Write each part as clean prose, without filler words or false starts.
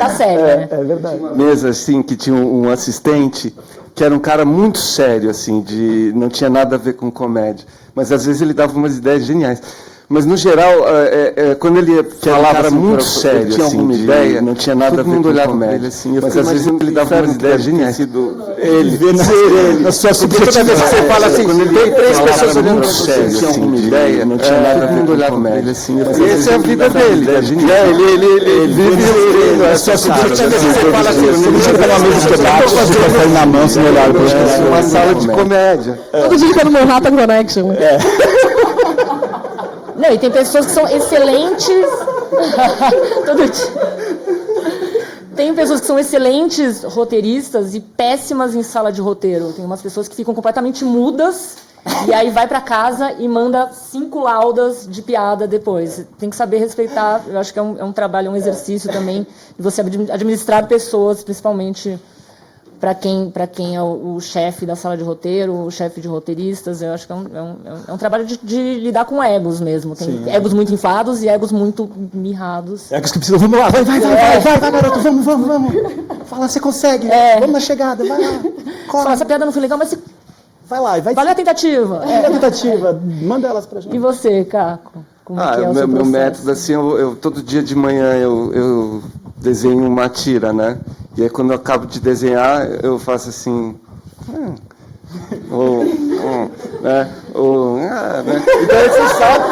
Tá sério, né? É verdade. Uma mesa, assim, que tinha um assistente, que era um cara muito sério, assim, não tinha nada a ver com comédia. Mas, às vezes, ele dava umas ideias geniais. Mas, no geral, quando ele falava era muito sério, tinha assim, alguma ideia, não tinha nada a ver com comédia. Assim, mas, às vezes, ele dava umas ideias geniais. Ele na sua subjetiva, você fala assim, tem três pessoas olhando para você, tinha alguma ideia, não tinha nada a ver com comédia. Assim, essa é a vida dele, é genial. Ele vive a sua subjetiva, você fala assim, não tinha pelo menos debate, você na mão, se olhar para uma sala de comédia. Todo dia fica no Manhattan Connection. Não, e tem pessoas que são excelentes. Todo dia. Tem pessoas que são excelentes roteiristas e péssimas em sala de roteiro. Tem umas pessoas que ficam completamente mudas e aí vai para casa e manda 5 laudas de piada depois. Tem que saber respeitar. Eu acho que é um trabalho, é um exercício também de você administrar pessoas, principalmente para quem é o chefe da sala de roteiro, o chefe de roteiristas. Eu acho que é um trabalho de lidar com egos mesmo. Tem egos muito inflados e egos muito mirrados. Egos que precisam, vamos lá, vai, garoto, vamos. Fala, você consegue, vamos na chegada, vai lá. Fala, essa piada não foi legal, mas vai lá. Valeu a tentativa. Valeu a tentativa, manda elas pra gente. E você, Caco? Como que é o seu meu processo? método, assim, eu todo dia de manhã eu desenho uma tira, né? E aí, quando eu acabo de desenhar, eu faço assim... né? Né? Então, você sabe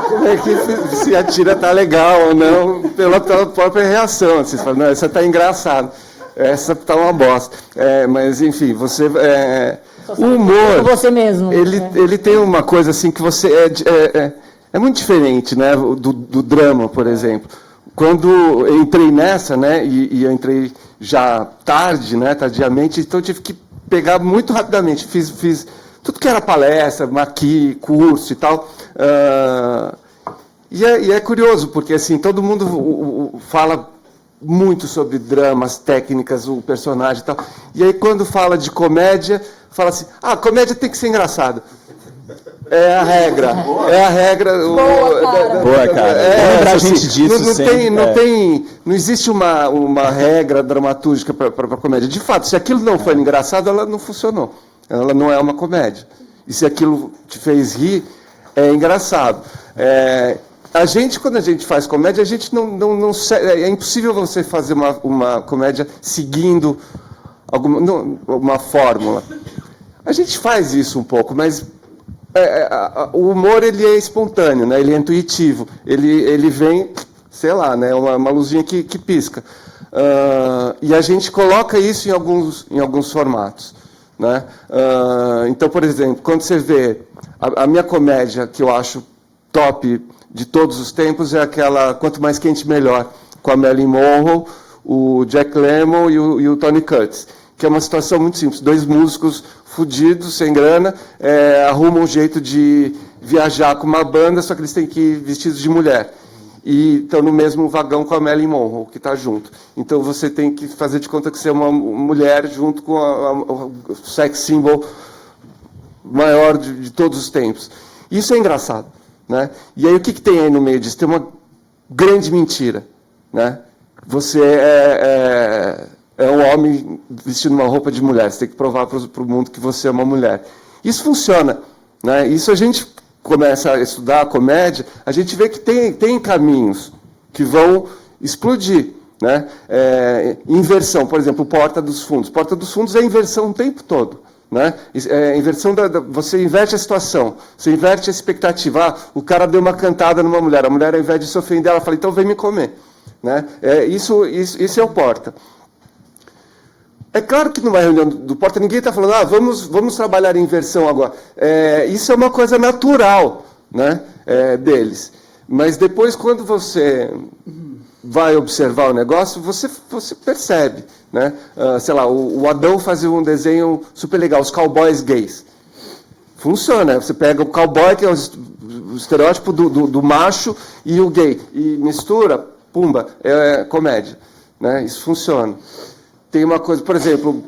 como é que se a tira tá legal ou não, pela própria reação. Você fala, não, essa tá engraçada, essa tá uma bosta. Mas, enfim, você... o humor... Você mesmo. Ele tem uma coisa assim que você... É muito diferente, né, do drama, por exemplo. Quando eu entrei nessa, né, e eu entrei já tarde, né, tardiamente, então eu tive que pegar muito rapidamente. Fiz tudo que era palestra, maquis, curso e tal. E é curioso, porque assim, todo mundo fala muito sobre dramas, técnicas, o personagem e tal. E aí, quando fala de comédia, fala assim, comédia tem que ser engraçado. É a regra. Boa, cara. Lembra a gente disso Não existe uma regra dramatúrgica para comédia. De fato, se aquilo não foi engraçado, ela não funcionou. Ela não é uma comédia. E se aquilo te fez rir, é engraçado. Quando a gente faz comédia, a gente não é impossível você fazer uma comédia seguindo uma fórmula. A gente faz isso um pouco, mas o humor ele é espontâneo, né? Ele é intuitivo, ele vem, sei lá, né? Uma luzinha que pisca. E a gente coloca isso em alguns formatos, né? Então, por exemplo, quando você vê a minha comédia, que eu acho top de todos os tempos, é aquela Quanto Mais Quente Melhor, com a Marilyn Monroe, o Jack Lemmon e o Tony Curtis, que é uma situação muito simples. 2 músicos fudidos, sem grana, arrumam um jeito de viajar com uma banda, só que eles têm que ir vestidos de mulher. E estão no mesmo vagão com a Marilyn Monroe, que está junto. Então você tem que fazer de conta que você é uma mulher junto com o sex symbol maior de todos os tempos. Isso é engraçado, né? E aí o que tem aí no meio disso? Tem uma grande mentira, né? Você é um homem vestindo uma roupa de mulher. Você tem que provar para o mundo que você é uma mulher. Isso funciona, né? Isso a gente começa a estudar a comédia, a gente vê que tem caminhos que vão explodir, né? Inversão, por exemplo, Porta dos Fundos. Porta dos Fundos é inversão o tempo todo, né? Inversão você inverte a situação, você inverte a expectativa. O cara deu uma cantada numa mulher, a mulher, ao invés de se ofender, ela fala, então vem me comer, né? Isso é o Porta. É claro que numa reunião do Porta ninguém está falando, vamos trabalhar em inversão agora. Isso é uma coisa natural, né, deles. Mas depois, quando você vai observar o negócio, você percebe, né? Sei lá, o Adão fazia um desenho super legal, os cowboys gays. Funciona, você pega o cowboy, que é o estereótipo do macho, e o gay, e mistura, pumba, é comédia, né? Isso funciona. Tem uma coisa, por exemplo,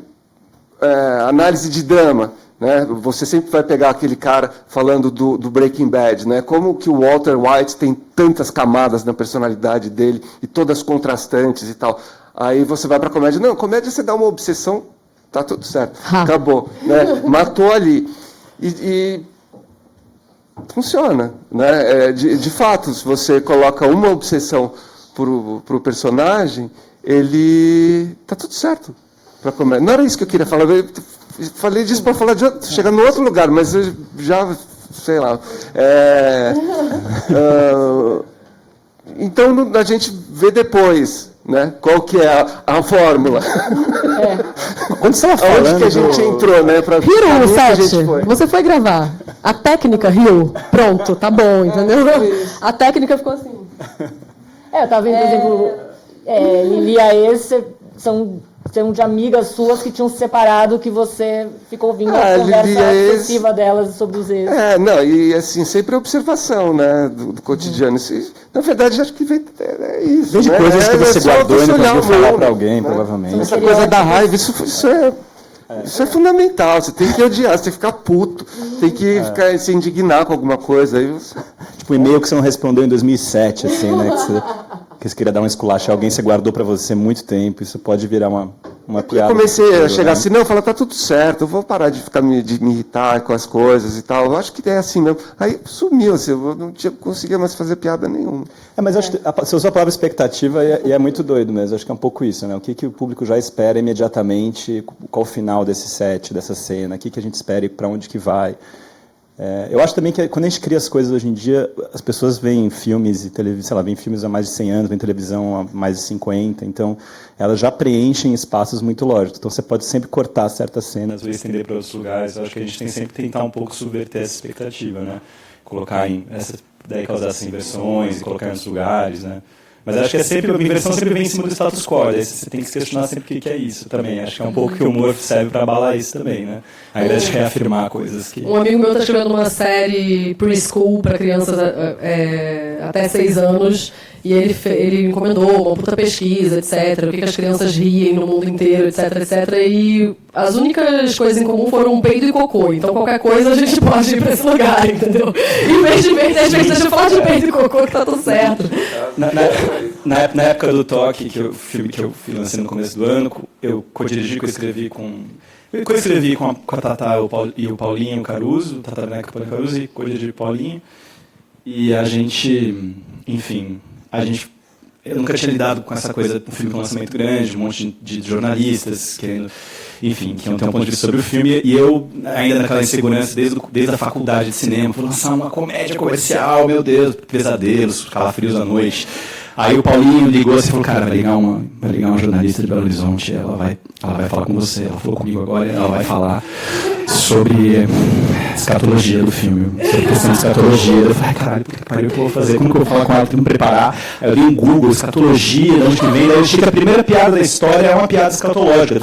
análise de drama. né? Você sempre vai pegar aquele cara falando do Breaking Bad, né? Como que o Walter White tem tantas camadas na personalidade dele e todas contrastantes e tal. Aí você vai para comédia. Não, comédia você dá uma obsessão, tá tudo certo. Acabou, né? Matou ali. E funciona, né? De fato, se você coloca uma obsessão pro personagem, ele tá tudo certo para comédia. Não era isso que eu queria falar. Eu falei disso para falar chegar no outro lugar, mas eu já sei lá. Então a gente vê depois, né? Qual que é a fórmula? Quando você estava falando... Onde que a gente entrou, né? Rio 7, você foi gravar. A técnica, Rio, pronto, tá bom, entendeu? A técnica ficou assim. Eu tava vendo, por exemplo, Lili e Aê são de amigas suas que tinham se separado, que você ficou ouvindo a conversa excessiva delas sobre os ex. Não, e assim, sempre observação, né, do cotidiano. Isso, na verdade, acho que isso. Desde coisas que você guardou e não conseguiu falar para alguém, provavelmente. Essa coisa da raiva, isso é fundamental. Você tem que odiar, você tem que ficar puto, tem que se indignar com alguma coisa. Aí você... Tipo, e-mail que você não respondeu em 2007, assim, né? Que você queria dar um esculacho a alguém, você guardou para você muito tempo, isso pode virar uma piada. Eu comecei a chegar assim, não, falar, tá tudo certo, eu vou parar de me irritar com as coisas e tal. Eu acho que é assim mesmo. Aí sumiu, assim, eu não conseguia mais fazer piada nenhuma. Mas eu acho que você usou a palavra expectativa e é muito doido mesmo. Acho que é um pouco isso, né? O que o público já espera imediatamente, qual o final desse set, dessa cena, o que a gente espera e para onde que vai. Eu acho também que quando a gente cria as coisas hoje em dia, as pessoas veem filmes e televisão, sei lá, veem filmes há mais de 100 anos, veem televisão há mais de 50, então elas já preenchem espaços muito lógicos. Então você pode sempre cortar certas cenas ou estender para outros lugares. Eu acho que a gente tem sempre que tentar um pouco subverter essa expectativa, né? Colocar daí causar essas inversões e colocar em outros lugares, né? Mas acho que a inversão sempre vem em cima do status quo, aí você tem que se questionar sempre o que é isso também. Acho que é um pouco que o humor serve para abalar isso também, né? A ideia de reafirmar coisas que... Um amigo meu está escrevendo uma série preschool para crianças até 6 anos, e ele encomendou uma puta pesquisa, etc., o que as crianças riem no mundo inteiro, etc., etc., e as únicas coisas em comum foram peido e cocô. Então qualquer coisa a gente pode ir para esse lugar, entendeu? Em vez de deixa eu falar de peido e cocô que tá tudo certo. Na época do Toque, filme que eu lancei no começo do ano, eu co-dirigi, co-escrevi com a Tatá e o Paulinho Caruso, Tatá Neca e Paulinho Caruso, e co-dirigi o Paulinho. E a gente, enfim, eu nunca tinha lidado com essa coisa, um filme com lançamento grande, um monte de jornalistas querendo, enfim, que não tem um ponto de vista sobre o filme, e eu, ainda naquela insegurança, desde a faculdade de cinema, vou lançar uma comédia comercial, meu Deus, pesadelos, calafrios à noite. Aí o Paulinho ligou assim e falou, cara, vai ligar uma jornalista de Belo Horizonte, ela vai falar com você, ela falou comigo agora, ela vai falar sobre escatologia do filme, sobre questão de escatologia. Eu falei, caralho, puta que pariu, o que eu vou fazer? Como que eu vou falar com ela? Tenho que me preparar. Aí eu li em Google, escatologia, de onde que vem, daí eu achei que a primeira piada da história é uma piada escatológica,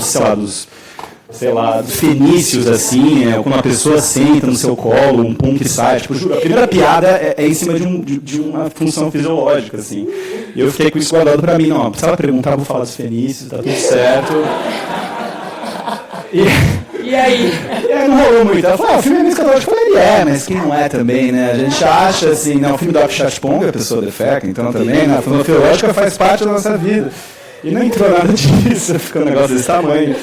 sei lá, dos fenícios, assim, quando uma pessoa senta no seu colo, um pum que sai, tipo, juro, a primeira piada é em cima de uma função fisiológica, assim. E eu fiquei com isso guardado pra mim, não, precisava perguntar, vou falar dos fenícios, tá tudo certo. E aí? E aí não rolou muito. Ela falou, o filme é meio escatológico. Eu falei, mas quem não é também, né? A gente acha, assim, não, o filme do Akshashpong, a pessoa defeca, então também, né? A filme teológica faz parte da nossa vida. E não entrou nada disso, ficou um negócio desse tamanho.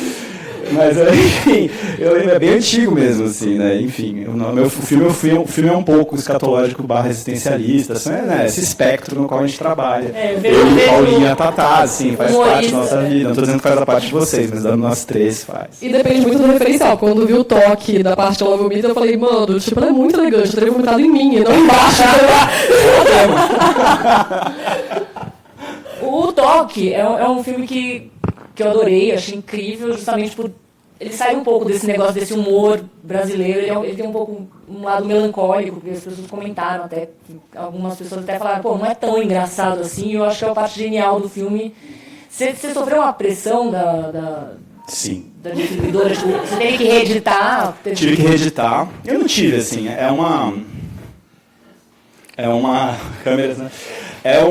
Mas, enfim, eu lembro, é bem antigo mesmo, assim, né? Enfim, o filme é um pouco escatológico / existencialista, assim, né? Esse espectro no qual a gente trabalha. Eu e Paulinho e a Tatá, assim, faz parte da nossa vida. Não estou dizendo que faz a parte de vocês, mas da nós três faz. E depende muito do referencial. Quando eu vi o toque da parte Ela Vomita, eu falei, mano, tipo, ela é muito elegante, eu teria vomitado em mim, e não embaixo. O Toque é um filme que eu adorei, achei incrível, justamente por... Ele sai um pouco desse negócio, desse humor brasileiro, ele tem um pouco um lado melancólico, porque as pessoas comentaram até, algumas pessoas até falaram, pô, não é tão engraçado assim, e eu acho que é a parte genial do filme. Você sofreu uma pressão Sim. Da distribuidora? Tipo, você teve que reeditar? Tive que reeditar. Eu não tive, assim, é uma câmera, né? é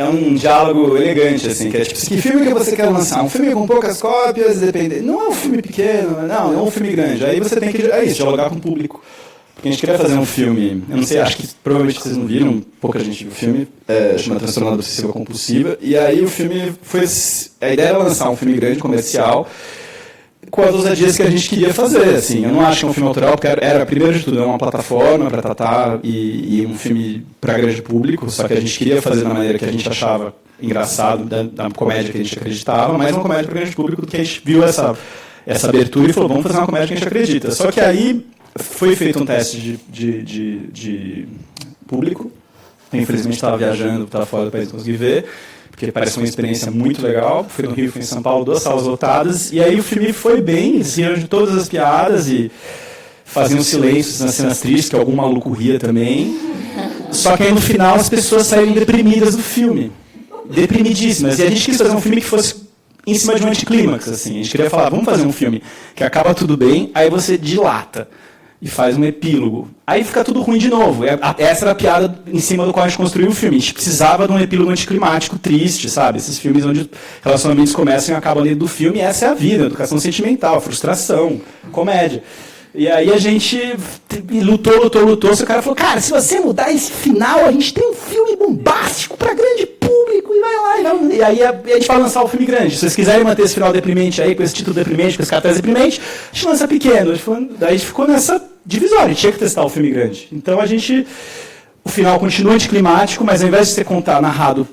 um diálogo elegante, assim, que é tipo, que filme que você quer lançar? Um filme com poucas cópias, depende. Não é um filme pequeno, não, é um filme grande. Aí você tem que, dialogar com o público. Porque a gente queria fazer um filme, eu não sei, acho que provavelmente vocês não viram, pouca gente viu o filme, chama Transtornada Obsessiva Compulsiva, e aí o filme a ideia era lançar um filme grande, comercial, com as ousadias que a gente queria fazer, assim. Eu não acho que é um filme autoral, porque era, primeiro de tudo, uma plataforma para tratar e um filme para grande público, só que a gente queria fazer da maneira que a gente achava engraçado, da comédia que a gente acreditava, mas uma comédia para grande público, porque a gente viu essa abertura e falou, vamos fazer uma comédia que a gente acredita. Só que aí foi feito um teste de público. Eu, infelizmente, estava viajando, estava fora do país, não consegui ver, porque parece uma experiência muito legal. Foi no Rio, foi em São Paulo, 2 salas lotadas. E aí o filme foi bem, eles riram de todas as piadas e faziam silêncios nas cenas tristes, que algum maluco ria também. Só que aí no final as pessoas saíram deprimidas do filme. Deprimidíssimas. E a gente quis fazer um filme que fosse em cima de um anticlímax, assim. A gente queria falar, vamos fazer um filme que acaba tudo bem, aí você dilata e faz um epílogo. Aí fica tudo ruim de novo. Essa era a piada em cima do qual a gente construiu o filme. A gente precisava de um epílogo anticlimático triste, sabe? Esses filmes onde relacionamentos começam e acabam dentro do filme, e essa é a vida, educação sentimental, frustração, comédia. E aí a gente lutou, só o cara falou, cara, se você mudar esse final, a gente tem um filme bombástico para grande público, e vai lá. E aí a gente vai lançar o filme grande. Se vocês quiserem manter esse final deprimente aí, com esse título deprimente, com esse cartaz deprimente, a gente lança pequeno. Daí a gente ficou nessa divisória, a gente tinha que testar o filme grande. Então o final continua anticlimático, mas ao invés de ser narrado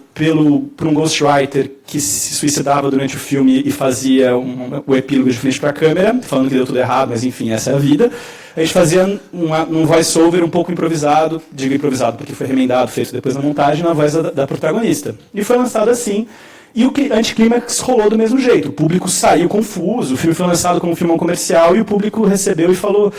por um ghostwriter que se suicidava durante o filme e fazia o epílogo de frente para a câmera, falando que deu tudo errado, mas enfim, essa é a vida, a gente fazia um voice-over um pouco improvisado, digo improvisado porque foi remendado, feito depois na montagem, na voz da protagonista. E foi lançado assim. E o anticlímax rolou do mesmo jeito. O público saiu confuso, o filme foi lançado como um filmão comercial e o público recebeu e falou,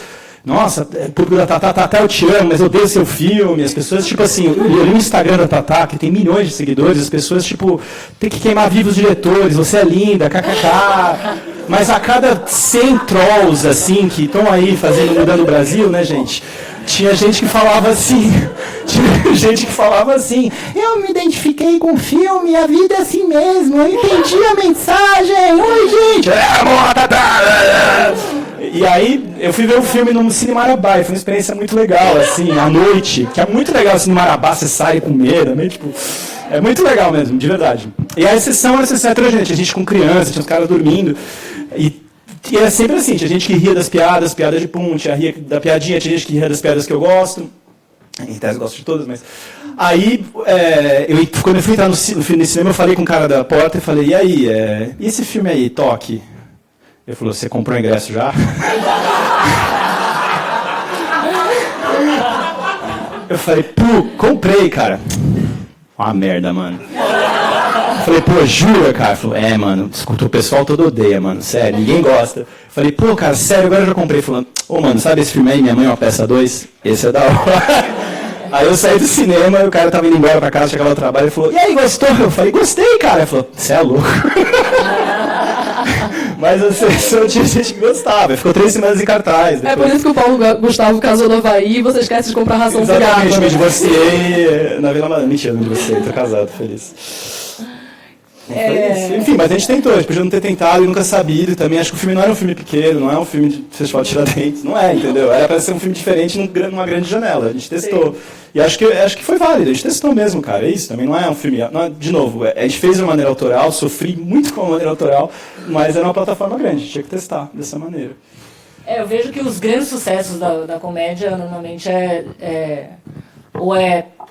nossa, o público da Tatá, eu te amo, mas eu odeio seu filme. As pessoas, tipo assim, eu li no Instagram da Tatá, que tem milhões de seguidores, as pessoas, tipo, tem que queimar vivos os diretores, você é linda, kkk. Mas a cada 100 trolls, assim, que estão aí mudando o Brasil, né, gente? Tinha gente que falava assim, eu me identifiquei com o filme, a vida é assim mesmo, eu entendi a mensagem, oi gente, E aí eu fui ver o filme no Cine Marabá, e foi uma experiência muito legal, assim, à noite, que é muito legal, assim, no Marabá, você sai com medo, meio tipo... É muito legal mesmo, de verdade. E a sessão era sessão heterogênea, tinha gente com criança, tinha os caras dormindo, e era sempre assim, tinha gente que ria das piadas de pum, tinha ria da piadinha, tinha gente que ria das piadas que eu gosto, em tese eu gosto de todas, mas... Aí, quando eu fui entrar no cinema, eu falei com o cara da porta e falei, e aí, e esse filme aí, Toque? Ele falou, você comprou o ingresso já? Eu falei, pô, comprei, cara. Uma merda, mano. Eu falei, pô, jura, cara? Ele falou, mano, escuta, o pessoal todo odeia, mano, sério, ninguém gosta. Eu falei, pô, cara, sério, agora eu já comprei. Falando, mano, sabe esse filme aí, Minha Mãe é uma Peça 2? Esse é da hora. Aí eu saí do cinema, e o cara tava indo embora pra casa, chegava no trabalho, ele falou, e aí, gostou? Eu falei, gostei, cara. Ele falou, você é louco. Mas a seleção tinha gente que gostava, ficou 3 semanas em cartaz. Depois... É por isso que o Paulo Gustavo casou no Havaí e você esquece de comprar ração cigarra. Exatamente, me divorciei na Vila Madalena. Mentira, não me divorciei, tô casado, feliz. Enfim, mas a gente tentou, a gente podia não ter tentado e nunca sabido também. Acho que o filme não era um filme pequeno, não é um filme de Festival de Tiradentes, não é, entendeu? Era para ser um filme diferente numa grande janela, a gente testou. Sim. E acho que foi válido, a gente testou mesmo, cara, é isso, também não é um filme... Não, de novo, a gente fez de uma maneira autoral, sofri muito com a maneira autoral, mas era uma plataforma grande, a gente tinha que testar dessa maneira. Eu vejo que os grandes sucessos da comédia normalmente ou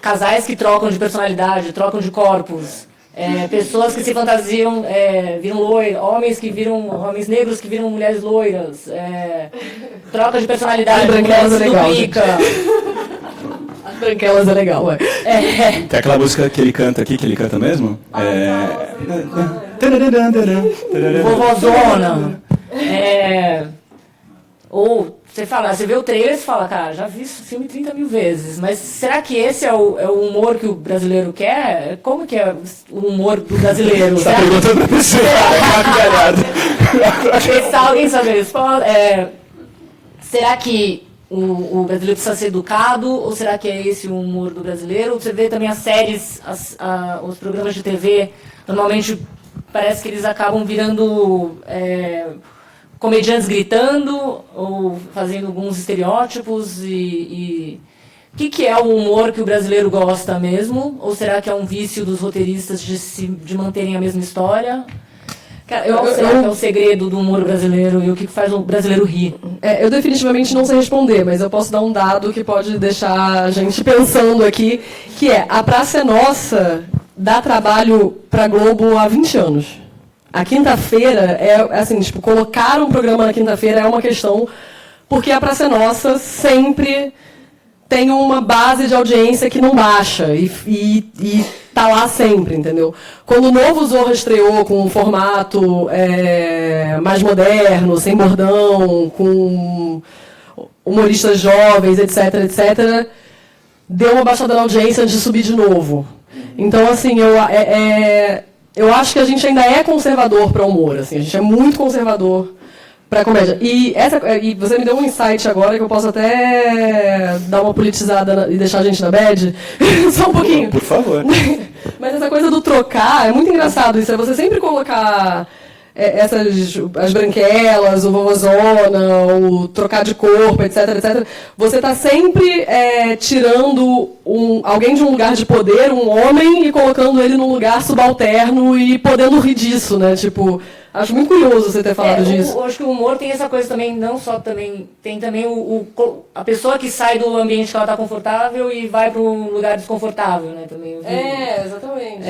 casais que trocam de personalidade, trocam de corpos, pessoas que se fantasiam, viram loiras, homens negros que viram mulheres loiras, troca de personalidade, mulheres se duplica. As branquelas é legal, ué. Tem aquela música que ele canta aqui, que ele canta mesmo? Vovozona. Ou você vê o trailer e fala, cara, já vi esse filme 30 mil vezes, mas será que esse é o humor que o brasileiro quer? Como que é o humor do brasileiro? Você está perguntando pra pessoa, Se alguém sabe isso, será que o brasileiro precisa ser educado, ou será que é esse o humor do brasileiro? Você vê também as séries, os programas de TV, normalmente parece que eles acabam virando comediantes gritando ou fazendo alguns estereótipos e o que é o humor que o brasileiro gosta mesmo? Ou será que é um vício dos roteiristas de manterem a mesma história? Qual será que é o segredo do humor brasileiro e o que faz o brasileiro rir? Eu definitivamente não sei responder, mas eu posso dar um dado que pode deixar a gente pensando aqui, que é: a Praça é Nossa dá trabalho para Globo há 20 anos. A quinta-feira assim, colocar um programa na quinta-feira é uma questão, porque a Praça é Nossa sempre tem uma base de audiência que não baixa e tá lá sempre, entendeu? Quando o novo Zorra estreou com um formato mais moderno, sem bordão, com humoristas jovens, etc, etc, deu uma baixada na audiência antes de subir de novo. Então, assim, eu acho que a gente ainda é conservador para o humor, assim, a gente é muito conservador para a comédia. E você me deu um insight agora que eu posso até dar uma politizada e deixar a gente na bad. Só um pouquinho. Por favor. Mas essa coisa do trocar é muito engraçado. Isso é você sempre colocar as branquelas, o vovozona, o trocar de corpo, etc, etc. Você está sempre tirando alguém de um lugar de poder, um homem, e colocando ele num lugar subalterno e podendo rir disso, né? Tipo, acho muito curioso você ter falado disso. Eu acho que o humor tem essa coisa também, não só também, tem também a pessoa que sai do ambiente que ela está confortável e vai para um lugar desconfortável, né? Também, Exatamente.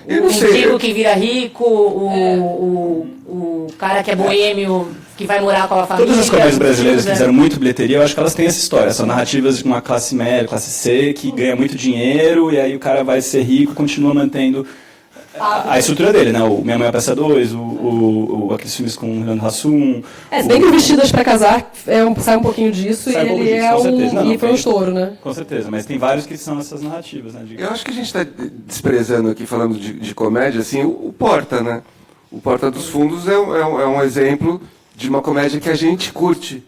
Eu não o sei. mendigo que vira rico, o cara que é boêmio, que vai morar com a família. Todas as comédias brasileiras que fizeram muito bilheteria, eu acho que elas têm essa história. São narrativas de uma classe média, classe C, que ganha muito dinheiro, e aí o cara vai ser rico e continua mantendo a estrutura dele, né? O Minha Mãe é Peça 2, aqueles filmes com o Leandro Hassum. Se bem que o Vestidas para Casar sai um pouquinho disso, Sai e um pouco ele disso, com certeza. e foi um estouro, né? Com certeza, mas tem vários que são essas narrativas, né? Eu acho que a gente está desprezando aqui, falando de comédia, assim, o Porta, né? O Porta dos Fundos é um exemplo de uma comédia que a gente curte,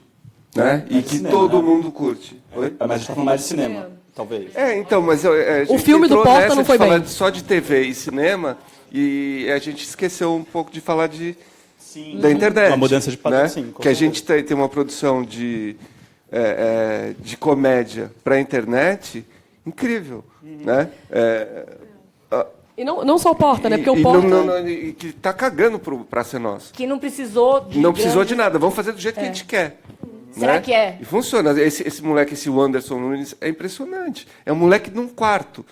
né? E que cinema, todo né? mundo curte. Oi? Mas a gente está falando mais de cinema, talvez. Então, mas a gente O filme do entrou Porta nessa não de foi falar bem. só de TV e cinema, e a gente esqueceu um pouco de falar Sim. da internet. Uma mudança de padrão, né? sim, com Que a certeza. gente tem uma produção de comédia para a internet incrível, né? E não só o Porta, né? Porque o E Porta... e que está cagando para ser nosso. Que não precisou de Não precisou grandes- de nada, vamos fazer do jeito que a gente quer. Será né? que é? E funciona. Esse moleque, esse Wanderson Nunes, é impressionante. É um moleque num quarto.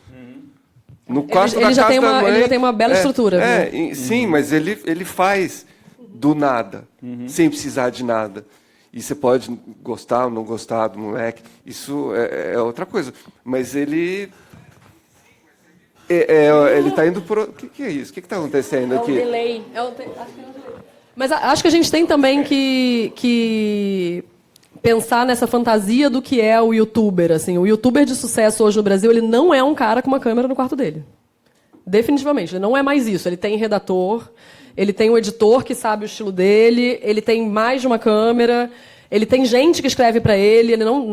No quarto Ele da já casa tem da uma- mãe. ele já tem uma bela estrutura, Sim, mas ele faz do nada, sem precisar de nada. E você pode gostar ou não gostar do moleque, isso é outra coisa. Mas ele está indo por... O que é isso? O que está acontecendo É o aqui? delay. Mas acho que a gente tem também que pensar nessa fantasia do que é o youtuber. Assim, o youtuber de sucesso hoje no Brasil, ele não é um cara com uma câmera no quarto dele. Definitivamente, ele não é mais isso. Ele tem redator, ele tem um editor que sabe o estilo dele, ele tem mais de uma câmera, ele tem gente que escreve para ele não,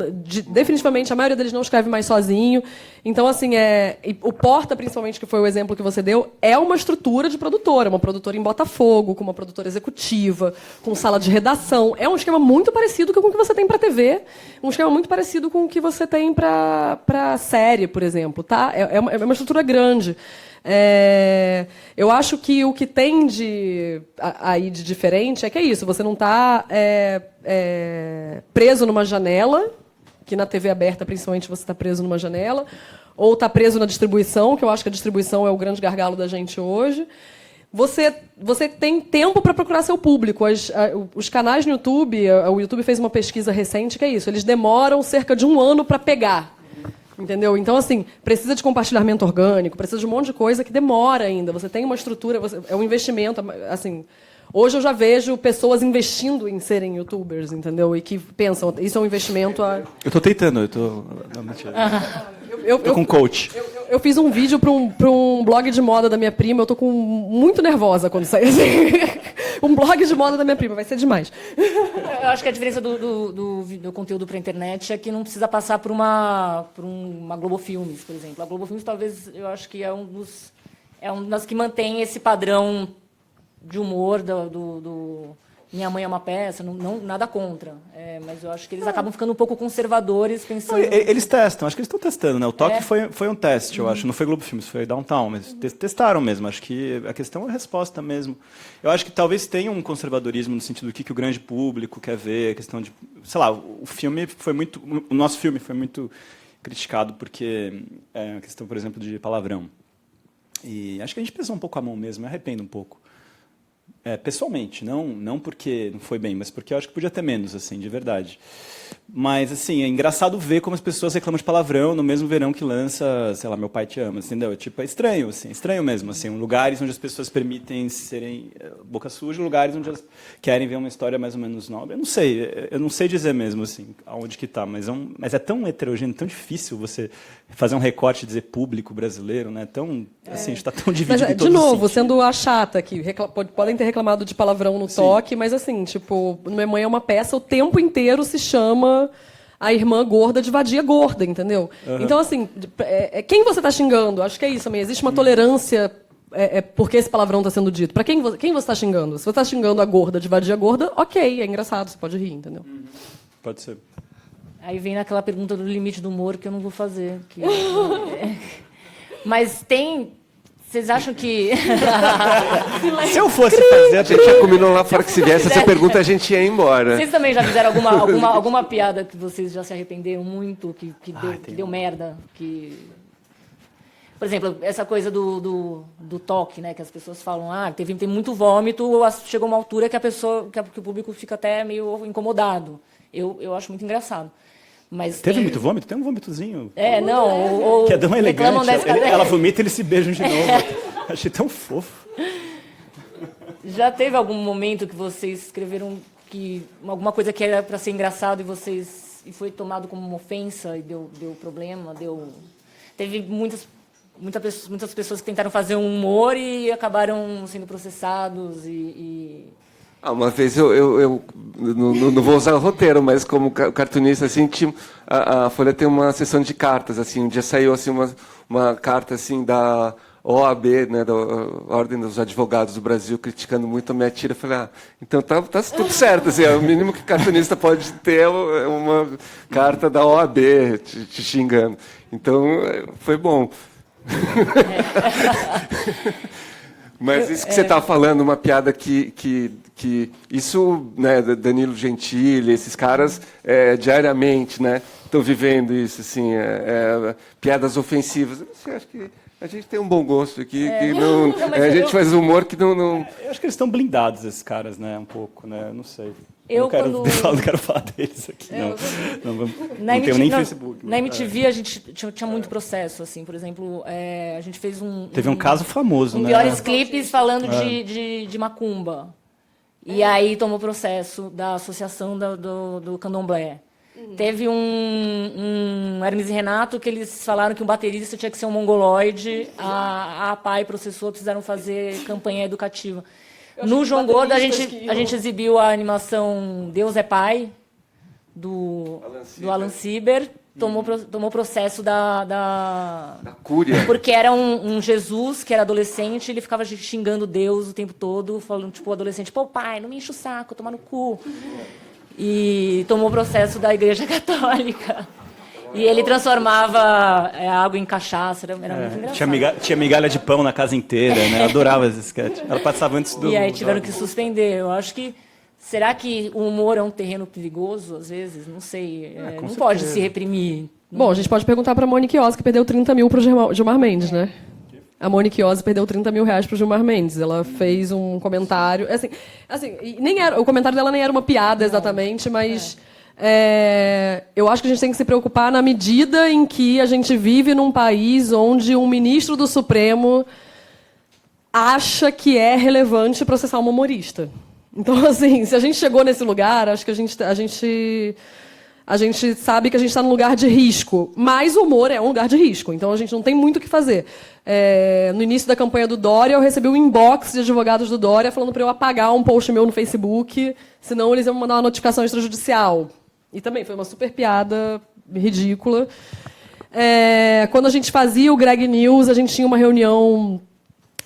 definitivamente, a maioria deles não escreve mais sozinho. Então, assim, e o Porta, principalmente, que foi o exemplo que você deu, é uma estrutura de produtora, uma produtora em Botafogo, com uma produtora executiva, com sala de redação. É um esquema muito parecido com o que você tem para TV, um esquema muito parecido com o que você tem para série, por exemplo. Tá? É uma estrutura grande. Eu acho que o que tem aí de diferente é que é isso, você não está preso numa janela, que na TV aberta, principalmente, você está preso numa janela, ou está preso na distribuição, que eu acho que a distribuição é o grande gargalo da gente hoje. Você tem tempo para procurar seu público. Os canais no YouTube, o YouTube fez uma pesquisa recente que é isso, eles demoram cerca de 1 ano para pegar. Entendeu? Então, assim, precisa de compartilhamento orgânico, precisa de um monte de coisa que demora ainda. Você tem uma estrutura, é um investimento, assim... Hoje eu já vejo pessoas investindo em serem youtubers, entendeu? E que pensam, isso é um investimento a... Eu tô tentando, Não, mentira. Tô com coach. Eu fiz um vídeo para um blog de moda da minha prima, eu tô muito nervosa quando sai assim. Um blog de moda da minha prima, vai ser demais. Eu acho que a diferença do conteúdo para a internet é que não precisa passar por uma Globo Filmes, por exemplo. A Globo Filmes, talvez, eu acho que é um das que mantém esse padrão de humor do Minha Mãe é uma Peça, não nada contra. Mas eu acho que eles acabam ficando um pouco conservadores, pensando... Eles testam, acho que eles estão testando, né? O Toque foi um teste, eu acho. Não foi Globo Filmes, foi Downtown, mas testaram mesmo. Acho que a questão é a resposta mesmo. Eu acho que talvez tenha um conservadorismo no sentido do que o grande público quer ver, a questão de... Sei lá, o nosso filme foi muito criticado porque é a questão, por exemplo, de palavrão. E acho que a gente pesou um pouco a mão mesmo, me arrependo um pouco. Pessoalmente, não porque não foi bem, mas porque eu acho que podia ter menos, assim, de verdade. Mas, assim, é engraçado ver como as pessoas reclamam de palavrão no mesmo verão que lança, sei lá, Meu Pai Te Ama, entendeu? Tipo, é estranho, assim, estranho mesmo, assim, lugares onde as pessoas permitem serem boca suja, lugares onde elas querem ver uma história mais ou menos nobre. Eu não sei dizer mesmo, assim, aonde que tá, mas é tão heterogêneo, tão difícil você fazer um recorte e dizer público brasileiro, né? Tão, assim, a gente está tão dividido Mas, em todos de novo, os sendo a chata que podem ter reclamado de palavrão no Toque, mas assim, tipo, Minha Mãe é uma Peça, o tempo inteiro se chama a irmã gorda de vadia gorda, entendeu? Então, assim, quem você está xingando? Acho que é isso também. Existe uma tolerância porque esse palavrão está sendo dito. Para quem você está xingando? Se você está xingando a gorda de vadia gorda, ok, é engraçado, você pode rir, entendeu? Pode ser. Aí vem naquela pergunta do limite do humor que eu não vou fazer. Mas tem... Vocês acham que... Se eu fosse fazer... A gente já combinou lá fora que se viesse essa pergunta a gente ia embora. Vocês também já fizeram alguma piada que vocês já se arrependeram muito, que deu merda? Por exemplo, essa coisa do toque, né? Que as pessoas falam, tem muito vômito, chegou uma altura que que o público fica até meio incomodado. Eu acho muito engraçado. Mas Teve muito vômito? Tem um vômitozinho. Ou que é tão elegante. Ela vomita e eles se beijam de novo. Achei tão fofo. Já teve algum momento que vocês escreveram alguma coisa que era para ser engraçado e foi tomado como uma ofensa e deu problema? Teve muitas pessoas que tentaram fazer um humor e acabaram sendo processados Uma vez eu não vou usar o roteiro, mas como cartunista, assim, a Folha tem uma sessão de cartas, assim, um dia saiu assim uma carta assim da OAB, né, da Ordem dos Advogados do Brasil, criticando muito a minha tira. Eu falei, então tá tudo certo, assim, o mínimo que cartunista pode ter é uma carta da OAB te xingando. Então foi bom. Mas isso que você está falando, uma piada que isso, né, Danilo Gentili, esses caras diariamente, né, estão vivendo isso, assim, piadas ofensivas. Eu acho que a gente tem um bom gosto aqui, a gente faz humor que não... Eu acho que eles estão blindados, esses caras, né, um pouco, né, não sei. Eu não quero falar deles aqui, não tenho nem Facebook. Na MTV a gente tinha muito processo, assim, por exemplo, a gente fez Teve um caso famoso, né? Piores clipes falando de macumba. E aí tomou processo da associação do candomblé. Teve um Hermes e Renato que eles falaram que um baterista tinha que ser um mongoloide, a APAI processou, precisaram fazer campanha educativa. No João Gordo, a gente exibiu a animação Deus é Pai, do Alan Sieber. Tomou processo da Cúria. Porque era um Jesus que era adolescente, ele ficava xingando Deus o tempo todo, falando, tipo, o adolescente, pô, pai, não me enche o saco, toma no cu. E tomou processo da Igreja Católica. E ele transformava a água em cachaça, era muito engraçado. Tinha migalha de pão na casa inteira, né? Eu adorava esse sketch. Ela passava antes do... E aí tiveram que suspender. Eu acho que... Será que o humor é um terreno perigoso, às vezes? Não sei. Não pode se reprimir. Bom, a gente pode perguntar para a Monique Oz, que perdeu 30 mil para o Gilmar Mendes, né? A Monique Oz perdeu 30 mil reais para o Gilmar Mendes. Ela fez um comentário... o comentário dela nem era uma piada exatamente, mas... eu acho que a gente tem que se preocupar na medida em que a gente vive num país onde um ministro do Supremo acha que é relevante processar um humorista. Então, assim, se a gente chegou nesse lugar, acho que a gente a gente sabe que a gente está num lugar de risco, mas o humor é um lugar de risco, então a gente não tem muito o que fazer. No início da campanha do Dória, eu recebi um inbox de advogados do Dória falando para eu apagar um post meu no Facebook, senão eles iam mandar uma notificação extrajudicial. E também foi uma super piada ridícula. Quando a gente fazia o Greg News, a gente tinha uma reunião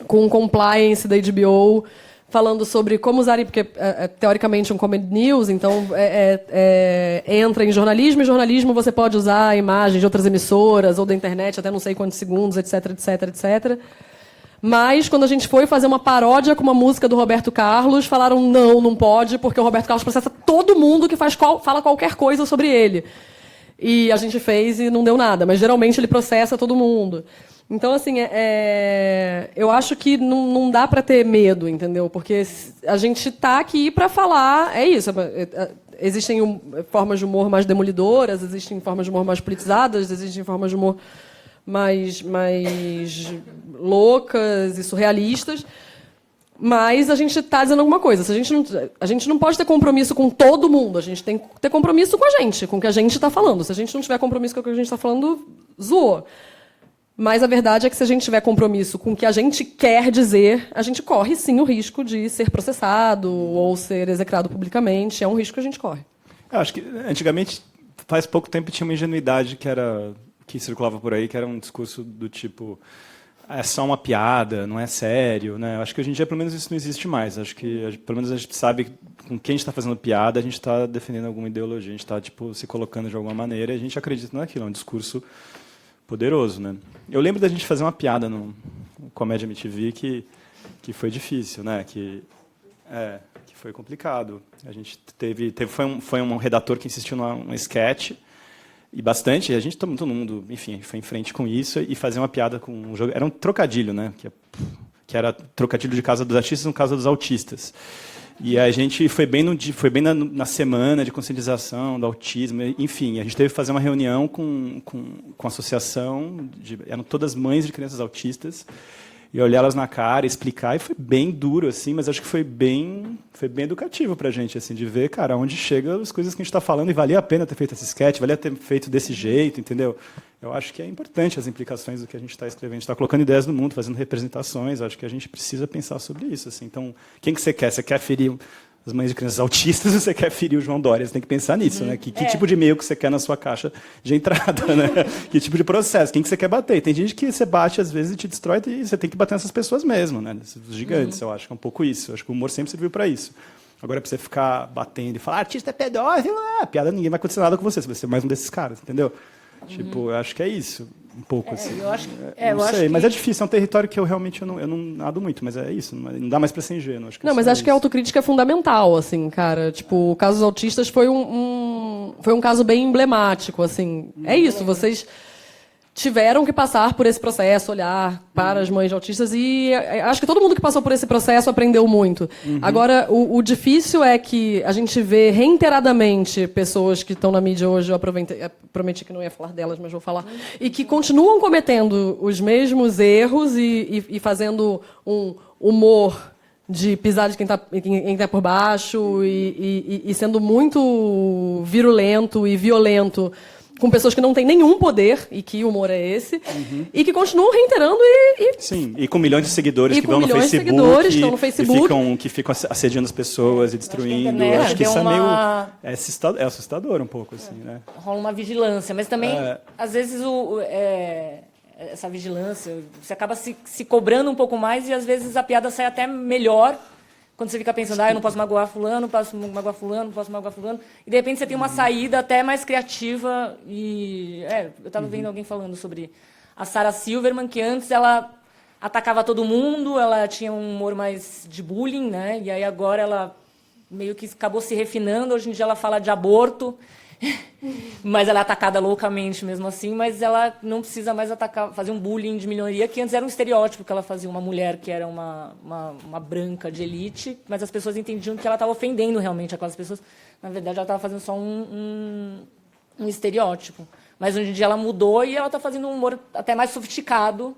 com o compliance da HBO, falando sobre como usar, porque teoricamente um comedy news, então entra em jornalismo, e jornalismo você pode usar a imagem de outras emissoras ou da internet até não sei quantos segundos, etc, etc, etc. Mas, quando a gente foi fazer uma paródia com uma música do Roberto Carlos, falaram não pode, porque o Roberto Carlos processa todo mundo que fala qualquer coisa sobre ele. E a gente fez e não deu nada, mas geralmente ele processa todo mundo. Então, assim, eu acho que não dá para ter medo, entendeu? Porque a gente está aqui para falar, é isso. Existem formas de humor mais demolidoras, existem formas de humor mais politizadas, existem formas de humor mais loucas e surrealistas, mas a gente está dizendo alguma coisa. A gente não pode ter compromisso com todo mundo, a gente tem que ter compromisso com a gente, com o que a gente está falando. Se a gente não tiver compromisso com o que a gente está falando, zoou. Mas a verdade é que se a gente tiver compromisso com o que a gente quer dizer, a gente corre, sim, o risco de ser processado ou ser execrado publicamente. É um risco que a gente corre. Eu acho que, antigamente, faz pouco tempo, tinha uma ingenuidade que circulava por aí, que era um discurso do tipo, é só uma piada, não é sério, né? Eu acho que hoje em dia, pelo menos, isso não existe mais. Acho que, pelo menos, a gente sabe com quem a gente está fazendo piada, a gente está defendendo alguma ideologia, a gente está se colocando de alguma maneira e a gente acredita naquilo. É um discurso poderoso, né? Eu lembro da gente fazer uma piada no Comédia MTV que foi difícil, né? Que foi complicado. A gente foi um redator que insistiu num sketch e bastante. A gente todo mundo, enfim, foi em frente com isso e fazer uma piada com um jogo. Era um trocadilho, né? Que era trocadilho de Casa dos Artistas no Casa dos Autistas. E a gente foi bem na semana de conscientização do autismo, enfim, a gente teve que fazer uma reunião com a associação, eram todas mães de crianças autistas, e olhar elas na cara, explicar, e foi bem duro, assim, mas acho que foi bem educativo para a gente, assim, de ver, cara, onde chega as coisas que a gente está falando, e valia a pena ter feito esse sketch, valia ter feito desse jeito, entendeu? Eu acho que é importante as implicações do que a gente está escrevendo. A gente está colocando ideias no mundo, fazendo representações. Eu acho que a gente precisa pensar sobre isso. Assim. Então, quem que você quer? Você quer ferir as mães de crianças autistas ou você quer ferir o João Dória? Você tem que pensar nisso. Né? Que tipo de e-mail que você quer na sua caixa de entrada? Né? Que tipo de processo? Quem que você quer bater? Tem gente que você bate, às vezes, e te destrói, e você tem que bater nessas pessoas mesmo. Né? Esses gigantes, eu acho que é um pouco isso. Eu acho que o humor sempre serviu para isso. Agora, para você ficar batendo e falar artista é pedófilo, piada, ninguém vai acontecer nada com você. Você vai ser mais um desses caras, entendeu? Tipo, eu acho que é isso, um pouco assim. Eu acho, não sei, mas é difícil, é um território que eu realmente não nado muito, mas é isso, não dá mais para ser ingênuo. Acho que mas acho que a autocrítica é fundamental, assim, cara. Tipo, o caso dos autistas foi um caso bem emblemático, assim. É isso, vocês tiveram que passar por esse processo, olhar para as mães de autistas, e acho que todo mundo que passou por esse processo aprendeu muito. Agora, o difícil é que a gente vê reiteradamente pessoas que estão na mídia hoje, eu prometi que não ia falar delas, mas vou falar, e que continuam cometendo os mesmos erros e fazendo um humor de pisar de quem tá por baixo e sendo muito virulento e violento com pessoas que não têm nenhum poder, e que humor é esse, e que continuam reiterando Sim, e com milhões de seguidores que vão no Facebook, que ficam assediando as pessoas e destruindo. Acho que isso é meio assustador um pouco, assim, né? Rola uma vigilância, mas também, às vezes, essa vigilância, você acaba se cobrando um pouco mais e, às vezes, a piada sai até melhor. Quando você fica pensando, eu não posso magoar fulano, não posso magoar fulano. E, de repente, você tem uma saída até mais criativa. E eu estava vendo alguém falando sobre a Sarah Silverman, que antes ela atacava todo mundo, ela tinha um humor mais de bullying, né? E aí agora ela meio que acabou se refinando. Hoje em dia ela fala de aborto, mas ela é atacada loucamente mesmo assim, mas ela não precisa mais fazer um bullying de minoria, que antes era um estereótipo que ela fazia, uma mulher que era uma branca de elite, mas as pessoas entendiam que ela estava ofendendo realmente aquelas pessoas. Na verdade, ela estava fazendo só um estereótipo. Mas hoje em dia ela mudou e ela está fazendo um humor até mais sofisticado.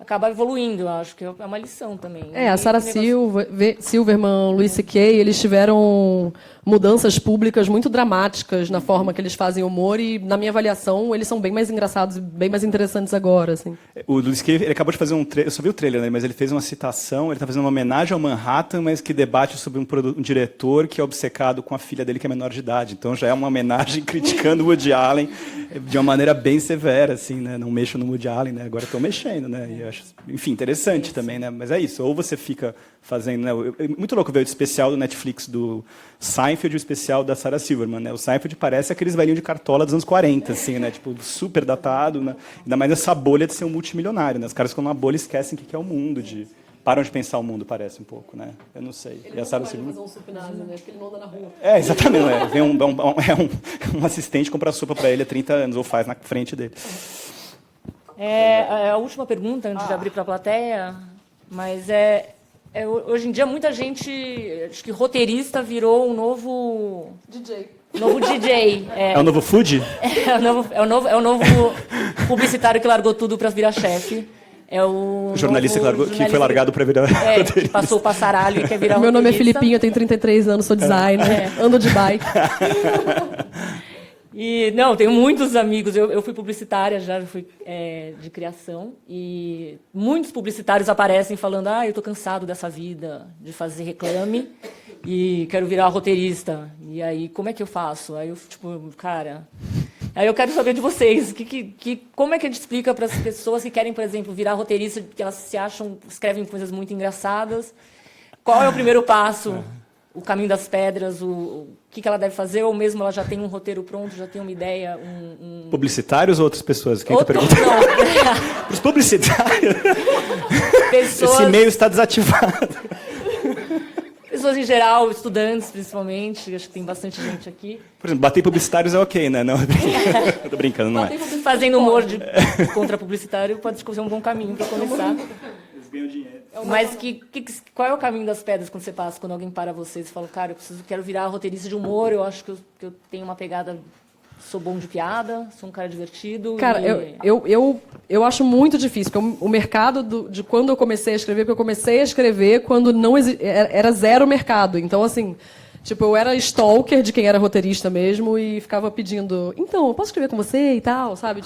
acaba evoluindo, eu acho que é uma lição também. A Sarah Silverman, Louis C.K., eles tiveram mudanças públicas muito dramáticas na forma que eles fazem humor e, na minha avaliação, eles são bem mais engraçados e bem mais interessantes agora. Assim. O Louis C.K., ele acabou de fazer eu só vi o trailer, né, mas ele fez uma citação, ele está fazendo uma homenagem ao Manhattan, mas que debate sobre um diretor que é obcecado com a filha dele, que é menor de idade. Então já é uma homenagem criticando o Woody Allen de uma maneira bem severa, assim, né? Não mexo no Woody Allen, né? Agora estou mexendo, né? E acho, enfim, interessante também, né? Mas é isso. Ou você fica fazendo, né? Muito louco ver o especial do Netflix do Seinfeld e o especial da Sarah Silverman, né? O Seinfeld parece aqueles velhinhos de cartola dos anos 40, assim, né? Tipo, super datado, né? Ainda mais essa bolha de ser um multimilionário, né? Os caras ficam numa bolha e esquecem o que é o mundo, param de pensar o mundo, parece um pouco, né? Eu não sei. Ele não pode fazer um supinásio, né? Porque ele não anda na rua. Exatamente. Vem um assistente comprar sopa para ele há 30 anos, ou faz na frente dele. A última pergunta, antes de abrir para a plateia, mas hoje em dia muita gente, acho que roteirista virou um novo... DJ. É o novo food? É o novo publicitário que largou tudo para virar chefe. É o jornalista que foi largado para virar que passou o passaralho e quer virar Meu nome é roteirista. Filipinho, eu tenho 33 anos, sou designer, ando de bike. E, não, tenho muitos amigos. Eu fui publicitária, já fui de criação. E muitos publicitários aparecem falando: eu estou cansado dessa vida de fazer reclame e quero virar roteirista. E aí, como é que eu faço? Aí eu, cara... Aí eu quero saber de vocês, como é que a gente explica para as pessoas que querem, por exemplo, virar roteirista, que elas se acham, escrevem coisas muito engraçadas. Qual é o primeiro passo? O caminho das pedras, o que ela deve fazer? Ou mesmo ela já tem um roteiro pronto, já tem uma ideia? Publicitários ou outras pessoas? Quem está perguntando? Para os publicitários. Esse e-mail está desativado. Pessoas em geral, estudantes principalmente, acho que tem bastante gente aqui. Por exemplo, bater publicitários é ok, né? Não, eu tô brincando, não é. Fazendo humor contra publicitário pode ser um bom caminho para começar. Eles ganham dinheiro. Mas qual é o caminho das pedras quando você passa, quando alguém para você e fala, cara, quero virar roteirista de humor, eu acho que eu tenho uma pegada... Sou bom de piada, sou um cara divertido. Cara, eu acho muito difícil, porque o mercado de quando eu comecei a escrever, porque eu comecei a escrever quando não era zero mercado. Então, assim, eu era stalker de quem era roteirista mesmo e ficava pedindo, então, eu posso escrever com você e tal, sabe?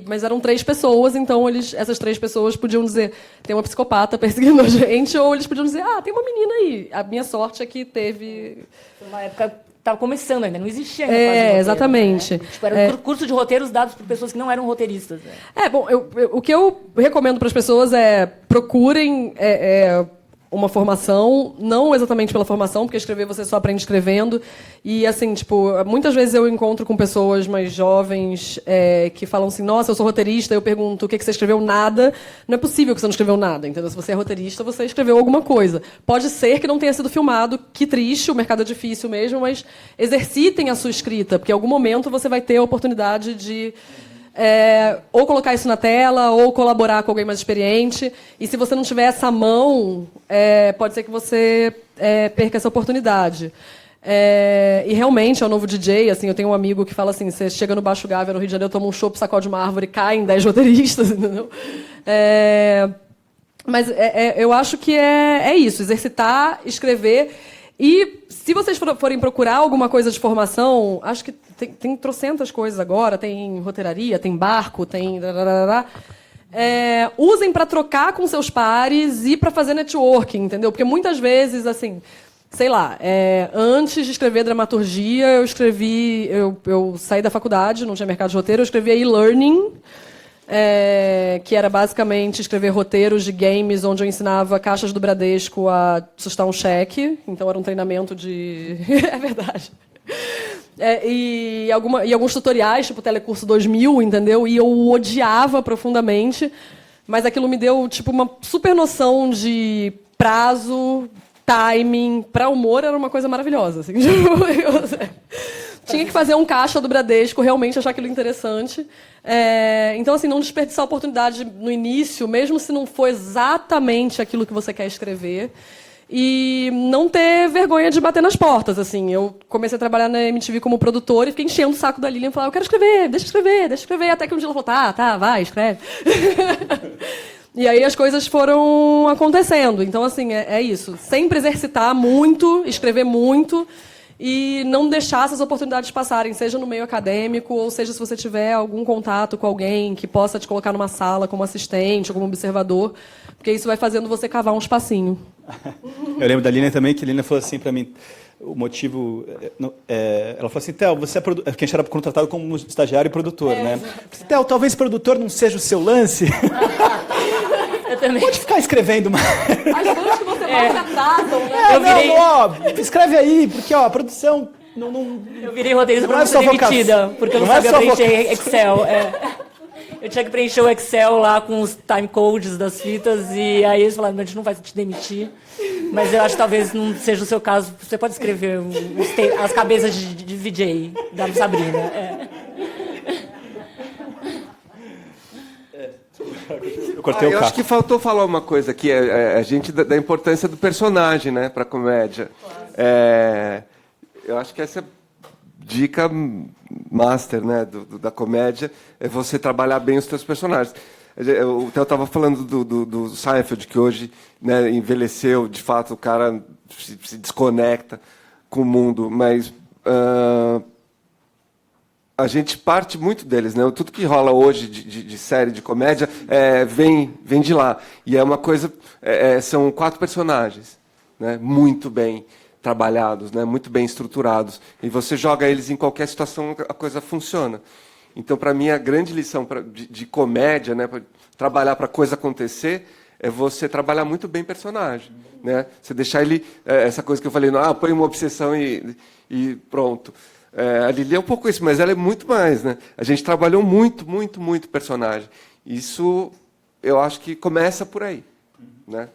Mas eram 3 pessoas, então essas 3 pessoas podiam dizer, tem uma psicopata perseguindo a gente, ou eles podiam dizer, tem uma menina aí. A minha sorte é que teve... Foi uma época... Estava começando ainda, não existia ainda quase roteiro, exatamente. Né? Era um curso de roteiros dados por pessoas que não eram roteiristas. Bom, o que eu recomendo para as pessoas é procurem uma formação, não exatamente pela formação, porque escrever você só aprende escrevendo. E, assim, muitas vezes eu encontro com pessoas mais jovens que falam assim, nossa, eu sou roteirista, eu pergunto, o que você escreveu? Nada. Não é possível que você não escreveu nada, entendeu? Se você é roteirista, você escreveu alguma coisa. Pode ser que não tenha sido filmado, que triste, o mercado é difícil mesmo, mas exercitem a sua escrita, porque em algum momento você vai ter a oportunidade de... ou colocar isso na tela, ou colaborar com alguém mais experiente. E se você não tiver essa mão, pode ser que você perca essa oportunidade. E realmente é o novo DJ. Assim, eu tenho um amigo que fala assim: você chega no Baixo Gávea, no Rio de Janeiro, toma um chopp, sacode uma árvore, caem 10 roteiristas, entendeu? Mas eu acho que é isso, exercitar, escrever. E se vocês forem procurar alguma coisa de formação, acho que tem trocentas coisas agora, tem roteiraria, tem barco, tem... usem para trocar com seus pares e para fazer networking, entendeu? Porque muitas vezes, assim, sei lá, antes de escrever dramaturgia, eu saí da faculdade, não tinha mercado de roteiro, eu escrevia e-learning, que era basicamente escrever roteiros de games onde eu ensinava caixas do Bradesco a sustar um cheque. Então era um treinamento de... É verdade. E alguns tutoriais, tipo Telecurso 2000, entendeu? E eu odiava profundamente, mas aquilo me deu uma super noção de prazo, timing. Para humor era uma coisa maravilhosa. Assim. Tinha que fazer um caixa do Bradesco, realmente achar aquilo interessante. Então, assim, não desperdiçar a oportunidade no início, mesmo se não for exatamente aquilo que você quer escrever. E não ter vergonha de bater nas portas. Assim. Eu comecei a trabalhar na MTV como produtora e fiquei enchendo o saco da Lilian e falava, eu quero escrever, deixa eu escrever. Até que um dia ela falou, tá, vai, escreve. E aí as coisas foram acontecendo. Então, assim, é isso. Sempre exercitar muito, escrever muito e não deixar essas oportunidades passarem, seja no meio acadêmico, ou seja, se você tiver algum contato com alguém que possa te colocar numa sala como assistente ou como observador, porque isso vai fazendo você cavar um espacinho. Eu lembro da Lina também, que a Lina falou assim para mim, o motivo... ela falou assim, Theo, você porque a gente era contratado como estagiário e produtor, né? Theo, talvez produtor não seja o seu lance. Eu também. Pode ficar escrevendo mais. As coisas que você mais atrasam, né? Escreve aí, porque a produção não... Eu virei roteirista Não pra é não ser só demitida, porque eu não não é sabia só preencher Excel. Eu tinha que preencher o Excel lá com os time codes das fitas, e aí eles falaram, a gente não vai te demitir. Mas eu acho que talvez não seja o seu caso. Você pode escrever as cabeças de VJ da Sabrina. Eu cortei o eu carro. acho que faltou falar uma coisa aqui, a gente da importância do personagem, né, para comédia. Eu acho que essa dica master, né, da comédia é você trabalhar bem os seus personagens. O Theo estava falando do Seinfeld, que hoje, né, envelheceu, de fato, o cara se desconecta com o mundo, mas a gente parte muito deles, né? Tudo que rola hoje de série de comédia vem de lá. E é uma coisa... são 4 personagens, né? Muito bem trabalhados, né? Muito bem estruturados. E você joga eles em qualquer situação, a coisa funciona. Então, para mim, a grande lição de comédia, né? Pra trabalhar para a coisa acontecer, é você trabalhar muito bem personagem, né? Você deixar ele... essa coisa que eu falei, põe uma obsessão e pronto. A Lili é um pouco isso, mas ela é muito mais, né? A gente trabalhou muito, muito, muito personagem. Isso, eu acho que começa por aí, né?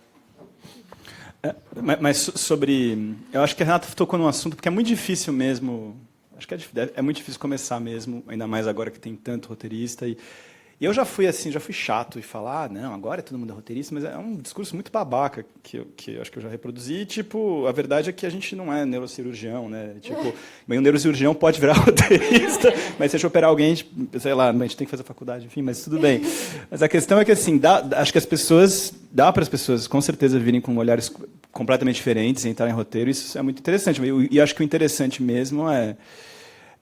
Mas sobre... Eu acho que a Renata tocou num assunto, porque é muito difícil mesmo... Acho que é muito difícil começar mesmo, ainda mais agora que tem tanto roteirista. E eu já fui chato e falar, não, agora todo mundo é roteirista, mas é um discurso muito babaca que eu acho que eu já reproduzi. Tipo, a verdade é que a gente não é neurocirurgião, né? Tipo, bem, um neurocirurgião pode virar roteirista, mas se a gente operar alguém, sei lá, a gente tem que fazer faculdade, enfim, mas tudo bem. Mas a questão é que, assim, acho que dá para as pessoas, com certeza, virem com olhares completamente diferentes e entrarem em roteiro, isso é muito interessante. E acho que o interessante mesmo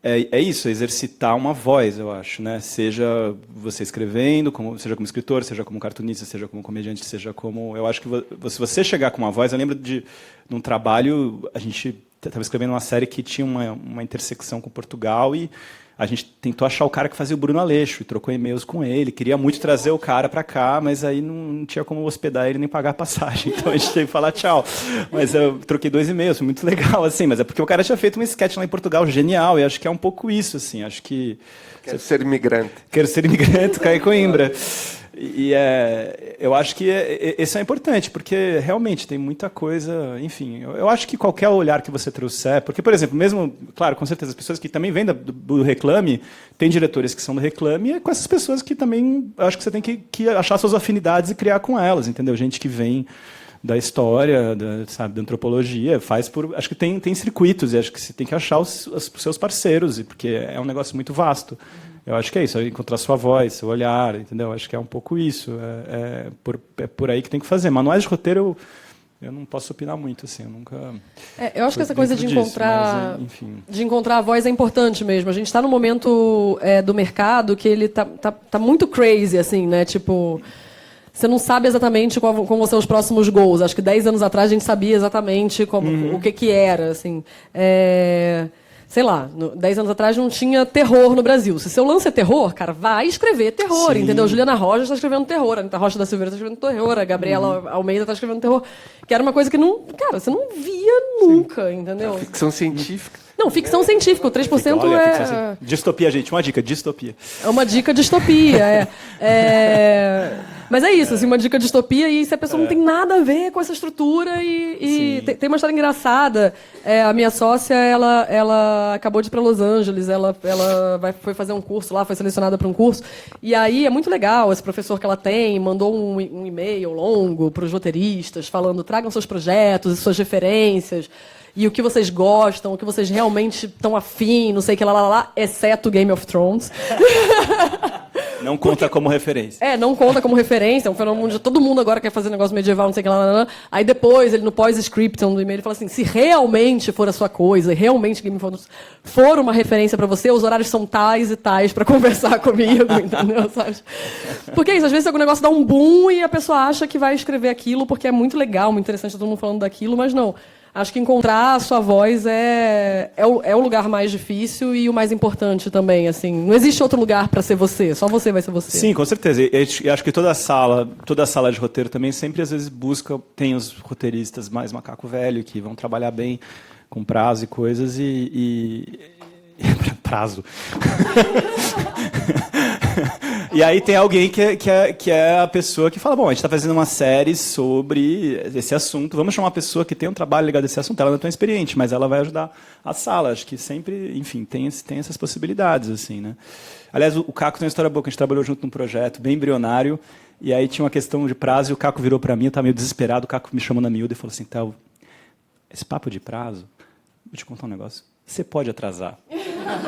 é isso, exercitar uma voz, eu acho, né? Seja você escrevendo, seja como escritor, seja como cartunista, seja como comediante, seja como... Eu acho que se você chegar com uma voz... Eu lembro de um trabalho, a gente estava escrevendo uma série que tinha uma intersecção com Portugal e a gente tentou achar o cara que fazia o Bruno Aleixo e trocou e-mails com ele, queria muito trazer o cara para cá, mas aí não tinha como hospedar ele nem pagar a passagem, então a gente teve que falar tchau. Mas eu troquei 2 e-mails, foi muito legal, assim, mas é porque o cara tinha feito um sketch lá em Portugal genial, e acho que é um pouco isso, assim, acho que... Quero ser imigrante. Quero ser imigrante, cair Coimbra. Eu acho que isso é importante, porque realmente tem muita coisa, enfim, eu acho que qualquer olhar que você trouxer, porque, por exemplo, mesmo, claro, com certeza, as pessoas que também vêm do Reclame, tem diretores que são do Reclame, e é com essas pessoas que também, eu acho que você tem que achar suas afinidades e criar com elas, entendeu? Gente que vem da história, da antropologia, acho que tem circuitos, e acho que você tem que achar os seus parceiros, porque é um negócio muito vasto. Eu acho que é isso, é encontrar sua voz, seu olhar, entendeu? Acho que é um pouco isso. É por aí que tem que fazer. Manuais de roteiro, eu não posso opinar muito, assim, eu nunca... eu acho que essa coisa de encontrar, de encontrar a voz é importante mesmo. A gente está num momento do mercado que ele tá muito crazy, assim, né? Tipo, você não sabe exatamente como vão ser os próximos goals. Acho que 10 anos atrás a gente sabia exatamente o que era, assim. Sei lá, 10 anos atrás não tinha terror no Brasil. Se seu lance é terror, cara, vai escrever terror, sim, entendeu? Juliana Rocha está escrevendo terror, a Anitta Rocha da Silveira está escrevendo terror, a Gabriela Almeida está escrevendo terror, que era uma coisa que você não via nunca, entendeu? Ficção científica. Não, ficção científica, o 3% olha, distopia, gente, uma dica, distopia. É uma dica distopia, Mas é isso, assim, uma dica de distopia, e se a pessoa não tem nada a ver com essa estrutura, e tem uma história engraçada. A minha sócia, ela acabou de ir para Los Angeles, ela foi fazer um curso lá, foi selecionada para um curso, e aí é muito legal, esse professor que ela tem mandou um e-mail longo para os roteiristas, falando, tragam seus projetos e suas referências, e o que vocês gostam, o que vocês realmente estão afim, não sei o que lá, exceto Game of Thrones. Não conta como referência. Não conta como referência, é um fenômeno de todo mundo agora quer fazer negócio medieval, não sei o que lá. Aí depois, ele no pós-scriptum do e-mail, ele fala assim, se realmente for a sua coisa, e realmente Game of Thrones for uma referência pra você, os horários são tais e tais pra conversar comigo, entendeu? Sabe? Porque é isso, às vezes algum negócio dá um boom e a pessoa acha que vai escrever aquilo porque é muito legal, muito interessante, todo mundo falando daquilo, mas não. Acho que encontrar a sua voz é o lugar mais difícil e o mais importante também, assim. Não existe outro lugar para ser você, só você vai ser você. Sim, com certeza. E acho que toda sala de roteiro também sempre, às vezes, tem os roteiristas mais macaco velho, que vão trabalhar bem com prazo e coisas prazo. E aí tem alguém que é a pessoa que fala, bom, a gente está fazendo uma série sobre esse assunto, vamos chamar uma pessoa que tem um trabalho ligado a esse assunto, ela não é tão experiente, mas ela vai ajudar a sala. Acho que sempre, enfim, tem essas possibilidades, assim, né? Aliás, o Caco tem uma história boa, que a gente trabalhou junto num projeto bem embrionário, e aí tinha uma questão de prazo, e o Caco virou para mim, eu estava meio desesperado, o Caco me chamou na miúda e falou assim, Théo, esse papo de prazo, vou te contar um negócio, você pode atrasar.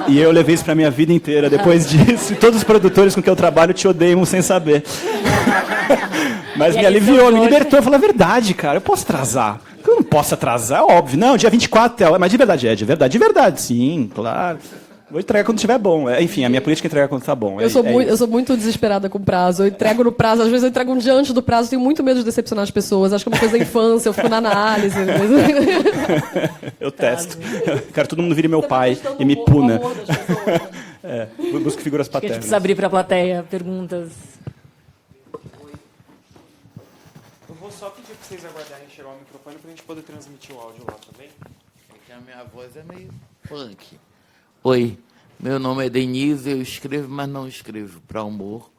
E eu levei isso para minha vida inteira. Depois disso, todos os produtores com que eu trabalho te odeiam sem saber. Mas me aliviou, me libertou. Eu falei, é verdade, cara, eu posso atrasar. Eu não posso atrasar, é óbvio. Não, dia 24, mas de verdade, de verdade, sim, claro. Vou entregar quando estiver bom. Enfim, a minha política é entregar quando está bom. Eu sou muito desesperada com prazo. Eu entrego no prazo, às vezes eu entrego um dia antes do prazo, tenho muito medo de decepcionar as pessoas. Acho que é uma coisa da infância, eu fico na análise. Eu testo. Quero todo mundo vire meu pai e me puna. Busco figuras paternas. A gente precisa abrir para a plateia perguntas. Eu vou só pedir para vocês aguardarem chegar o microfone para a gente poder transmitir o áudio lá também. É que a minha voz é meio punk. Oi, meu nome é Denise, eu escrevo, mas não escrevo para humor,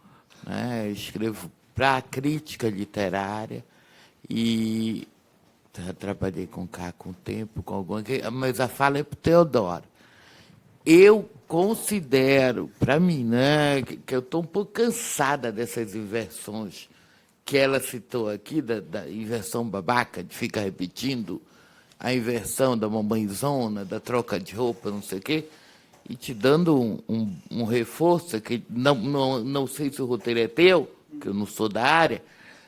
né? Eu escrevo para crítica literária e já trabalhei com o Caco um tempo, com alguma, mas a fala é para o Teodoro. Eu considero, para mim, né, que eu estou um pouco cansada dessas inversões que ela citou aqui, da inversão babaca, de ficar repetindo a inversão da mamãezona, da troca de roupa, não sei o quê, e te dando um reforço, que não sei se o roteiro é teu, que eu não sou da área,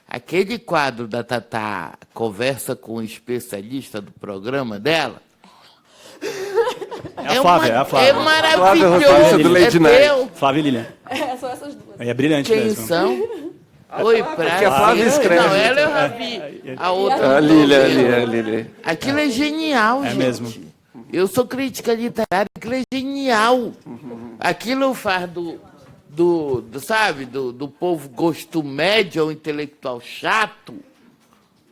aquele quadro da Tatá conversa com o especialista do programa dela. É a Flávia, é a Flávia. É maravilhoso. Do Lady Night. Flávia e Lilian. São essas duas. É brilhante Quem mesmo. são? Oi, Porque a Flávia escreve. Não, ela eu já vi. A outra. A Lilian. Aquilo é genial, gente. Mesmo. Eu sou crítica literária, aquilo é genial. Aquilo faz do povo gosto médio ou intelectual chato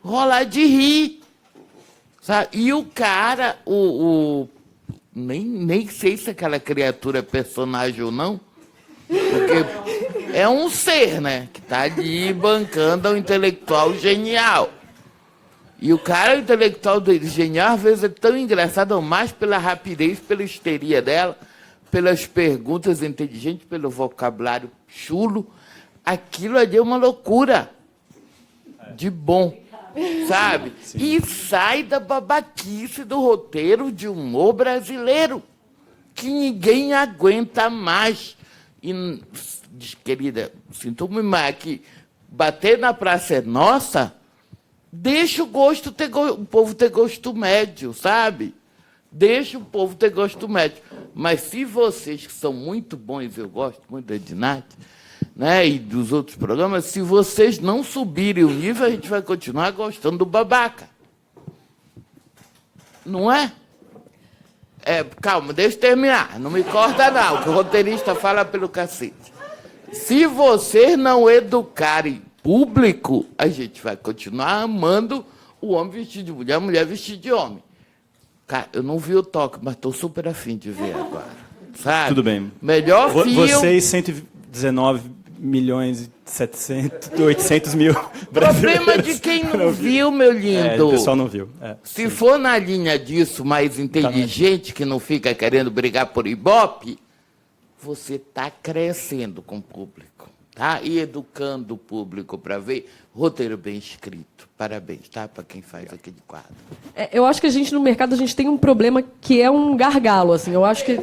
rolar de rir. Sabe? E o cara, nem sei se aquela criatura é personagem ou não, porque é um ser, né, que está ali bancando o intelectual genial. E o cara, o intelectual genial, às vezes é tão engraçado, ou mais pela rapidez, pela histeria dela, pelas perguntas inteligentes, pelo vocabulário chulo. Aquilo ali é uma loucura de bom, sabe? Sim. E sai da babaquice do roteiro de humor brasileiro, que ninguém aguenta mais. E, querida, sinto-me mais que bater na praça é nossa. Deixa o povo ter gosto médio, sabe? Deixa o povo ter gosto médio. Mas se vocês, que são muito bons, eu gosto muito da Dinati, né, e dos outros programas, se vocês não subirem o nível, a gente vai continuar gostando do babaca. Não é? Calma, deixa eu terminar. Não me corta, não, que o roteirista fala pelo cacete. Se vocês não educarem público, a gente vai continuar amando o homem vestido de mulher, a mulher vestida de homem. Cara, eu não vi o Toque, mas estou super afim de ver agora. Sabe? Tudo bem. Melhor filme... Vocês, 119 milhões e 800 mil brasileiros. Problema de quem não viu, meu lindo. O pessoal não viu. Se for na linha disso, mais inteligente, que não fica querendo brigar por Ibope, você está crescendo com o público. Tá? E educando o público para ver roteiro bem escrito. Parabéns, tá? Para quem faz aquele quadro. Eu acho que no mercado a gente tem um problema que é um gargalo, assim. Eu acho que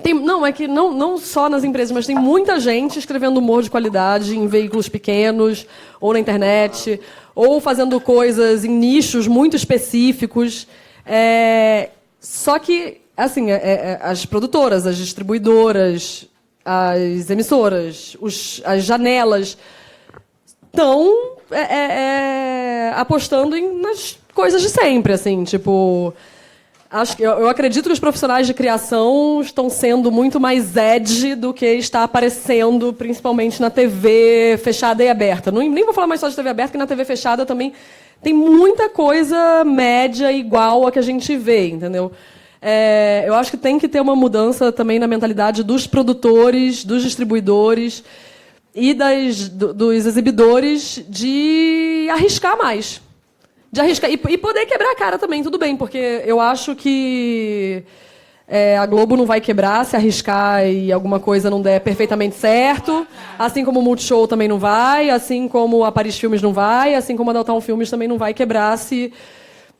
Não, é que não só nas empresas, mas tem muita gente escrevendo humor de qualidade em veículos pequenos, ou na internet, ou fazendo coisas em nichos muito específicos. Só que, assim, as produtoras, as distribuidoras, as emissoras, as janelas estão apostando nas coisas de sempre, assim, tipo... Eu acredito que os profissionais de criação estão sendo muito mais edgy do que está aparecendo, principalmente na TV fechada e aberta. Nem vou falar mais só de TV aberta, que na TV fechada também tem muita coisa média igual a que a gente vê, entendeu? Eu acho que tem que ter uma mudança também na mentalidade dos produtores, dos distribuidores e dos exibidores de arriscar mais. De arriscar e poder quebrar a cara também, tudo bem, porque eu acho que a Globo não vai quebrar se arriscar e alguma coisa não der perfeitamente certo, assim como o Multishow também não vai, assim como a Paris Filmes não vai, assim como a Downtown Filmes também não vai quebrar se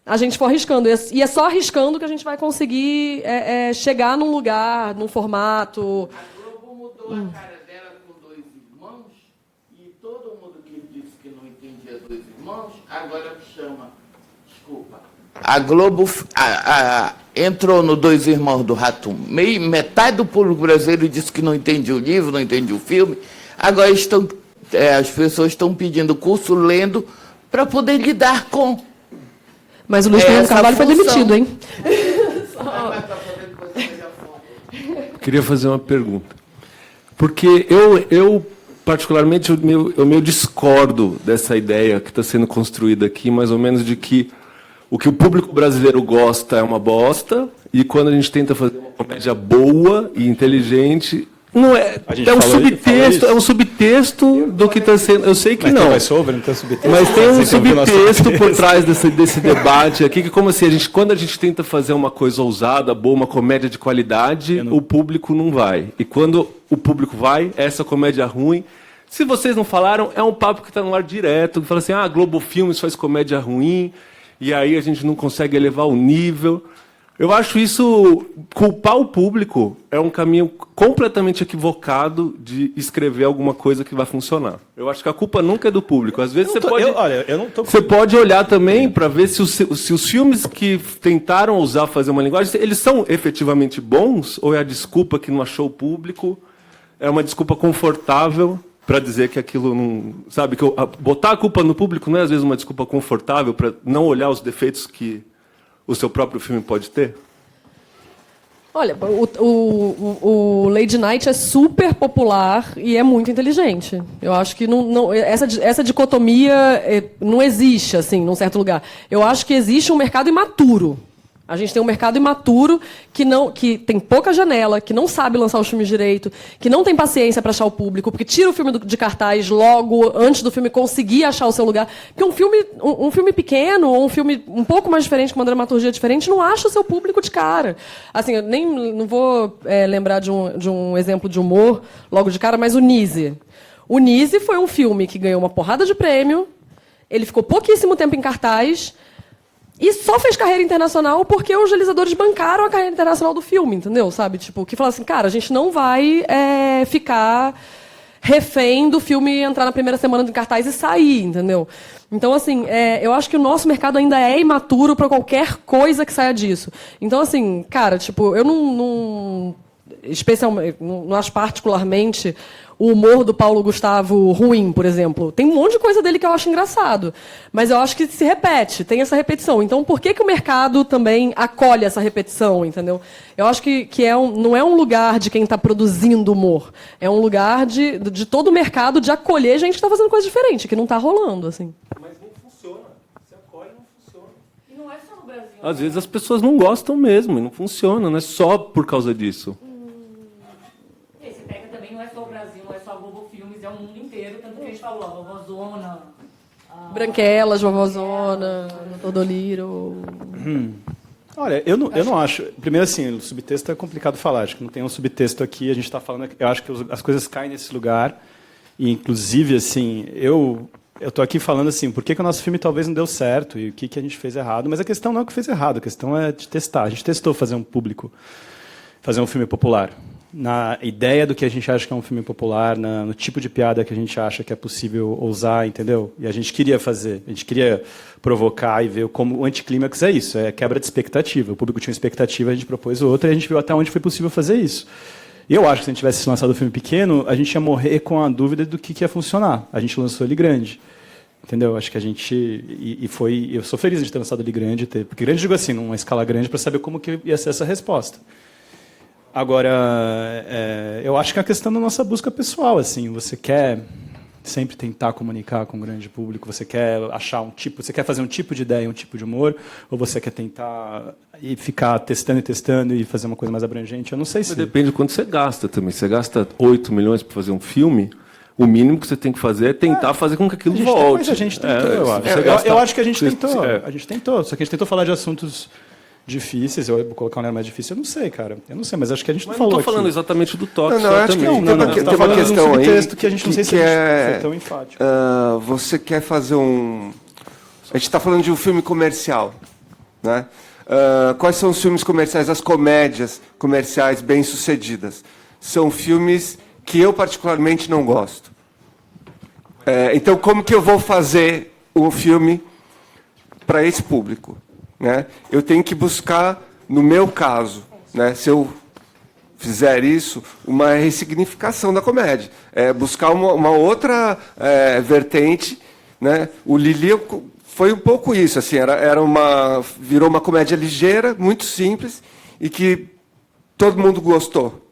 a gente for arriscando. E é só arriscando que a gente vai conseguir chegar num lugar, num formato... A Globo mudou a cara dela com Dois Irmãos e todo mundo que disse que não entendia Dois Irmãos, agora chama... Desculpa. A Globo entrou no Dois Irmãos do Rato. Metade do público brasileiro disse que não entendia o livro, não entendia o filme. Agora as pessoas estão pedindo curso lendo para poder lidar com... Mas o Luiz Fernando Carvalho foi demitido, hein? Queria fazer uma pergunta. Porque eu particularmente, eu discordo dessa ideia que está sendo construída aqui, mais ou menos de que o público brasileiro gosta é uma bosta, e quando a gente tenta fazer uma comédia boa e inteligente, não é. É um subtexto do que está sendo. Eu sei que mas não. Não tem subtexto. Mas tem um subtexto por trás desse debate aqui, que como assim, quando a gente tenta fazer uma coisa ousada, boa, uma comédia de qualidade, o público não vai. E quando o público vai, essa comédia ruim. Se vocês não falaram, é um papo que está no ar direto, que fala assim, Globo Filmes faz comédia ruim, e aí a gente não consegue elevar o nível. Eu acho isso, culpar o público é um caminho completamente equivocado de escrever alguma coisa que vai funcionar. Eu acho que a culpa nunca é do público. Às vezes você pode olhar também para ver se os filmes que tentaram ousar fazer uma linguagem, eles são efetivamente bons, ou é a desculpa que não achou o público, é uma desculpa confortável para dizer que aquilo não... Sabe, que botar a culpa no público não é às vezes uma desculpa confortável para não olhar os defeitos que o seu próprio filme pode ter? Olha, o Lady Night é super popular e é muito inteligente. Eu acho que essa dicotomia não existe, assim, num certo lugar. Eu acho que existe um mercado imaturo. A gente tem um mercado imaturo que tem pouca janela, que não sabe lançar os filmes direito, que não tem paciência para achar o público, porque tira o filme de cartaz logo antes do filme conseguir achar o seu lugar. Porque um filme pequeno, ou um filme um pouco mais diferente, com uma dramaturgia diferente, não acha o seu público de cara. Assim, eu não vou lembrar de um exemplo de humor logo de cara, mas o Nise. O Nise foi um filme que ganhou uma porrada de prêmio, ele ficou pouquíssimo tempo em cartaz, e só fez carreira internacional porque os realizadores bancaram a carreira internacional do filme, entendeu? Sabe? Tipo, que falaram assim, cara, a gente não vai ficar refém do filme entrar na primeira semana de cartaz e sair, entendeu? Então, assim, eu acho que o nosso mercado ainda é imaturo para qualquer coisa que saia disso. Então, assim, cara, tipo, eu especialmente, não acho particularmente o humor do Paulo Gustavo ruim, por exemplo. Tem um monte de coisa dele que eu acho engraçado, mas eu acho que se repete, tem essa repetição. Então, por que o mercado também acolhe essa repetição, entendeu? Eu acho que não é um lugar de quem está produzindo humor, é um lugar de todo o mercado de acolher gente que está fazendo coisa diferente, que não está rolando, assim. Mas não funciona. Se acolhe, não funciona. E não é só no Brasil. Às vezes as pessoas não gostam mesmo, e não funciona, não é só por causa disso. Você pega também, não é só o Brasil, não é só a Globo Filmes, é o mundo inteiro, tanto que a gente falou, a Vovózona... Branquelas, Vovózona, Tordoliro... Olha, eu não acho... Primeiro, assim, o subtexto é complicado falar. Acho que não tem um subtexto aqui. A gente está falando... Eu acho que as coisas caem nesse lugar. E, inclusive, assim, eu estou aqui falando assim, por que o nosso filme talvez não deu certo e o que a gente fez errado. Mas a questão não é o que fez errado, a questão é de testar. A gente testou fazer um público fazer um filme popular. Na ideia do que a gente acha que é um filme popular, no tipo de piada que a gente acha que é possível usar, entendeu? E a gente queria fazer, a gente queria provocar e ver como o anticlímax é isso, é quebra de expectativa. O público tinha uma expectativa, a gente propôs outra e a gente viu até onde foi possível fazer isso. E eu acho que se a gente tivesse lançado o filme pequeno, a gente ia morrer com a dúvida do que ia funcionar. A gente lançou ele grande. Entendeu? Acho que a gente... eu sou feliz de ter lançado ele grande, porque grande, digo assim, numa escala grande, para saber como que ia ser essa resposta. Agora, eu acho que é a questão da nossa busca pessoal, assim, você quer sempre tentar comunicar com o grande público, você quer achar você quer fazer um tipo de ideia, um tipo de humor, ou você quer tentar e ficar testando e fazer uma coisa mais abrangente? Eu não sei se... Mas depende de quanto você gasta também. Você gasta 8 milhões para fazer um filme, o mínimo que você tem que fazer é tentar fazer com que aquilo volte. Mas a gente tentou, eu acho. Eu acho que a gente tentou. A gente tentou. Só que a gente tentou falar de assuntos difíceis. Eu vou colocar um olhar mais difícil. Eu não sei, cara. Eu não sei, mas acho que a gente não falou. Não estou falando exatamente do toque. Não, acho que tem uma questão aí. Texto que a gente não sei se foi tão enfático. Você quer fazer um... A gente está falando de um filme comercial, né? Quais são os filmes comerciais, as comédias comerciais bem-sucedidas? São filmes que eu particularmente não gosto. Então, como que eu vou fazer um filme para esse público? Né? Eu tenho que buscar, no meu caso, né, se eu fizer isso, uma ressignificação da comédia. Buscar uma outra vertente. Né? O Lili foi um pouco isso. Assim, virou uma comédia ligeira, muito simples, e que todo mundo gostou.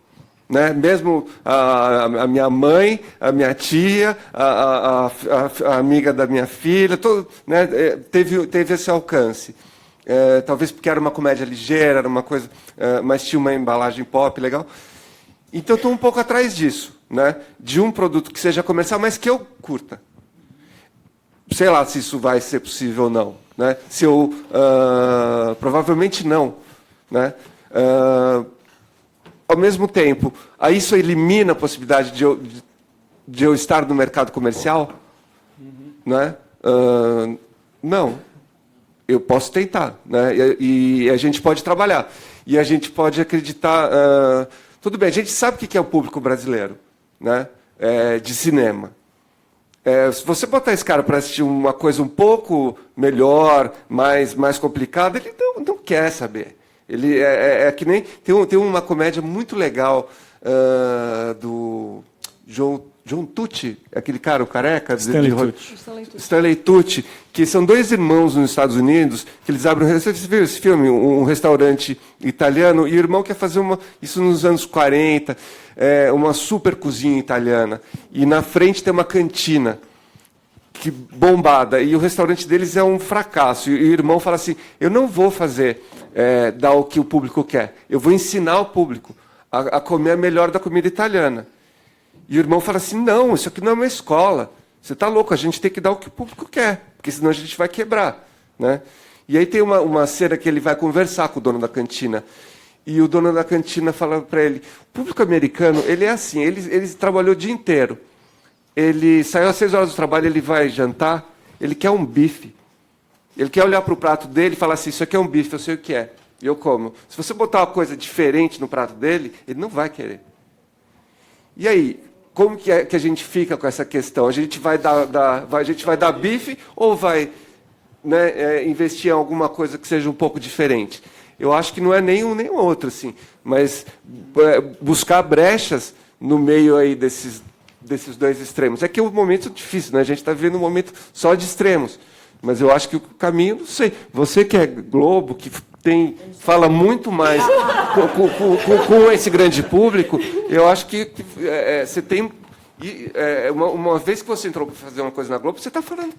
Né? Mesmo a minha mãe, a minha tia, a amiga da minha filha, né? teve esse alcance. Talvez porque era uma comédia ligeira, era uma coisa, mas tinha uma embalagem pop legal. Então, estou um pouco atrás disso, né? De um produto que seja comercial, mas que eu curta. Sei lá se isso vai ser possível ou não. Né? Provavelmente não. Né? Ao mesmo tempo, isso elimina a possibilidade de eu estar no mercado comercial? Né? Não. Eu posso tentar. Né? E a gente pode trabalhar. E a gente pode acreditar... tudo bem, a gente sabe o que é o público brasileiro, né? De cinema. Se você botar esse cara para assistir uma coisa um pouco melhor, mais complicada, ele não quer saber. Ele que nem... Tem uma comédia muito legal do John Tucci, aquele cara, o careca... Stanley Tucci, que são dois irmãos nos Estados Unidos, que eles abrem... Você viu esse filme? Um restaurante italiano, e o irmão quer fazer isso nos anos 40, uma super cozinha italiana. E na frente tem uma cantina que bombada, e o restaurante deles é um fracasso. E o irmão fala assim, eu não vou dar o que o público quer, eu vou ensinar o público a comer a melhor da comida italiana. E o irmão fala assim, não, isso aqui não é uma escola, você está louco, a gente tem que dar o que o público quer, porque senão a gente vai quebrar. Né? E aí tem uma cena que ele vai conversar com o dono da cantina, e o dono da cantina fala para ele, o público americano, ele é assim, ele trabalhou o dia inteiro, ele saiu às 6 horas do trabalho, ele vai jantar, ele quer um bife. Ele quer olhar para o prato dele e falar assim, isso aqui é um bife, eu sei o que é, e eu como. Se você botar uma coisa diferente no prato dele, ele não vai querer. E aí, como que a gente fica com essa questão? A gente vai dar bife ou vai, né, investir em alguma coisa que seja um pouco diferente? Eu acho que não é nenhum nem outro, assim, mas buscar brechas no meio aí desses dois extremos. É que é um momento difícil, né? A gente está vivendo um momento só de extremos. Mas eu acho que o caminho, não sei. Você que é Globo, que fala muito mais com esse grande público, eu acho que você tem... uma vez que você entrou para fazer uma coisa na Globo, você está falando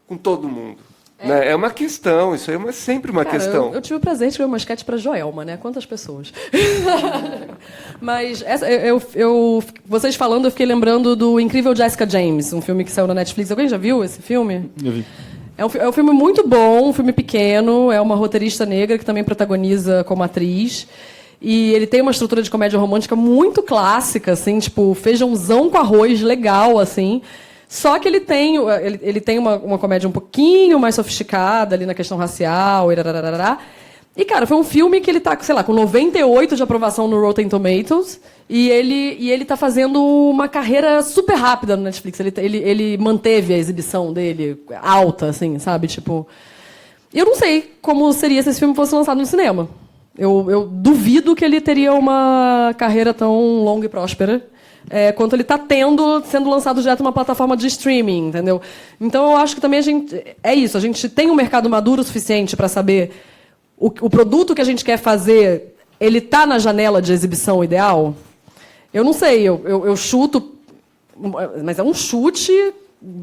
com todo mundo. Né? É uma questão, isso aí é sempre uma questão. Eu tive o prazer de escrever uma sketch para Joelma, né? Quantas pessoas? Mas vocês falando, eu fiquei lembrando do Incrível Jessica James, um filme que saiu na Netflix. Alguém já viu esse filme? Eu vi. É um filme muito bom, um filme pequeno, é uma roteirista negra que também protagoniza como atriz. E ele tem uma estrutura de comédia romântica muito clássica, assim, tipo, feijãozão com arroz legal, assim. Só que ele tem uma comédia um pouquinho mais sofisticada ali na questão racial, E, cara, foi um filme que ele tá, sei lá, com 98 de aprovação no Rotten Tomatoes. E ele tá fazendo uma carreira super rápida no Netflix. Ele manteve a exibição dele alta, assim, sabe? Tipo... Eu não sei como seria se esse filme fosse lançado no cinema. Eu duvido que ele teria uma carreira tão longa e próspera quanto ele está sendo lançado direto numa plataforma de streaming, entendeu? Então, eu acho que também a gente tem um mercado maduro o suficiente para saber o produto que a gente quer fazer, ele está na janela de exibição ideal? Eu não sei, eu chuto, mas é um chute,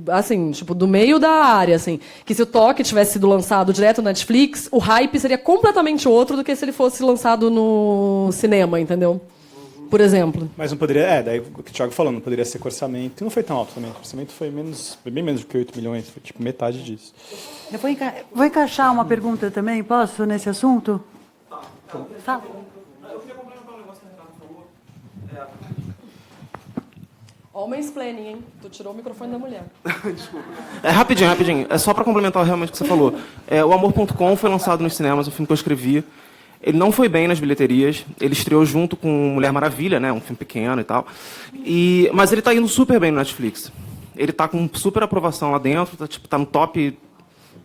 assim, tipo, do meio da área, assim, que se o Toque tivesse sido lançado direto na Netflix, o hype seria completamente outro do que se ele fosse lançado no cinema, entendeu? Por exemplo. Mas não poderia, daí o que o Thiago falou, não poderia ser com orçamento, e não foi tão alto também, o orçamento foi bem menos do que 8 milhões, foi tipo metade disso. Eu vou encaixar uma pergunta também, posso, nesse assunto? Fala. Eu queria complementar um negócio que o Renato falou. Ó, o mansplaining, hein? Tu tirou o microfone da mulher. Desculpa. Rapidinho. É só para complementar realmente o que você falou. O Amor.com foi lançado nos cinemas, o filme que eu escrevi. Ele não foi bem nas bilheterias. Ele estreou junto com Mulher Maravilha, né? Um filme pequeno e tal. Mas ele está indo super bem no Netflix. Ele está com super aprovação lá dentro, tá no top...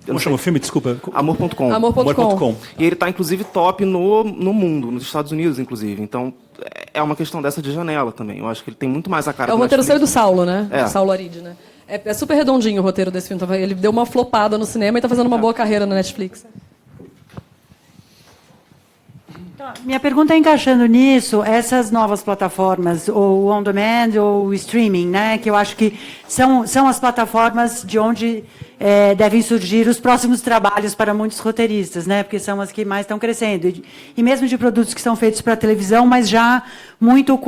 Como chama o filme? Desculpa. Amor.com. Amor.com. E ele está, inclusive, top no mundo, nos Estados Unidos, inclusive. Então, é uma questão dessa de janela também. Eu acho que ele tem muito mais a cara É o roteiro seu e do Saulo, né? É. Saulo Aride, né? É super redondinho o roteiro desse filme. Ele deu uma flopada no cinema e está fazendo uma boa carreira na Netflix. Minha pergunta é encaixando nisso, essas novas plataformas, ou on-demand ou o streaming, né, que eu acho que são as plataformas de onde devem surgir os próximos trabalhos para muitos roteiristas, né, porque são as que mais estão crescendo. E mesmo de produtos que são feitos para televisão, mas já muito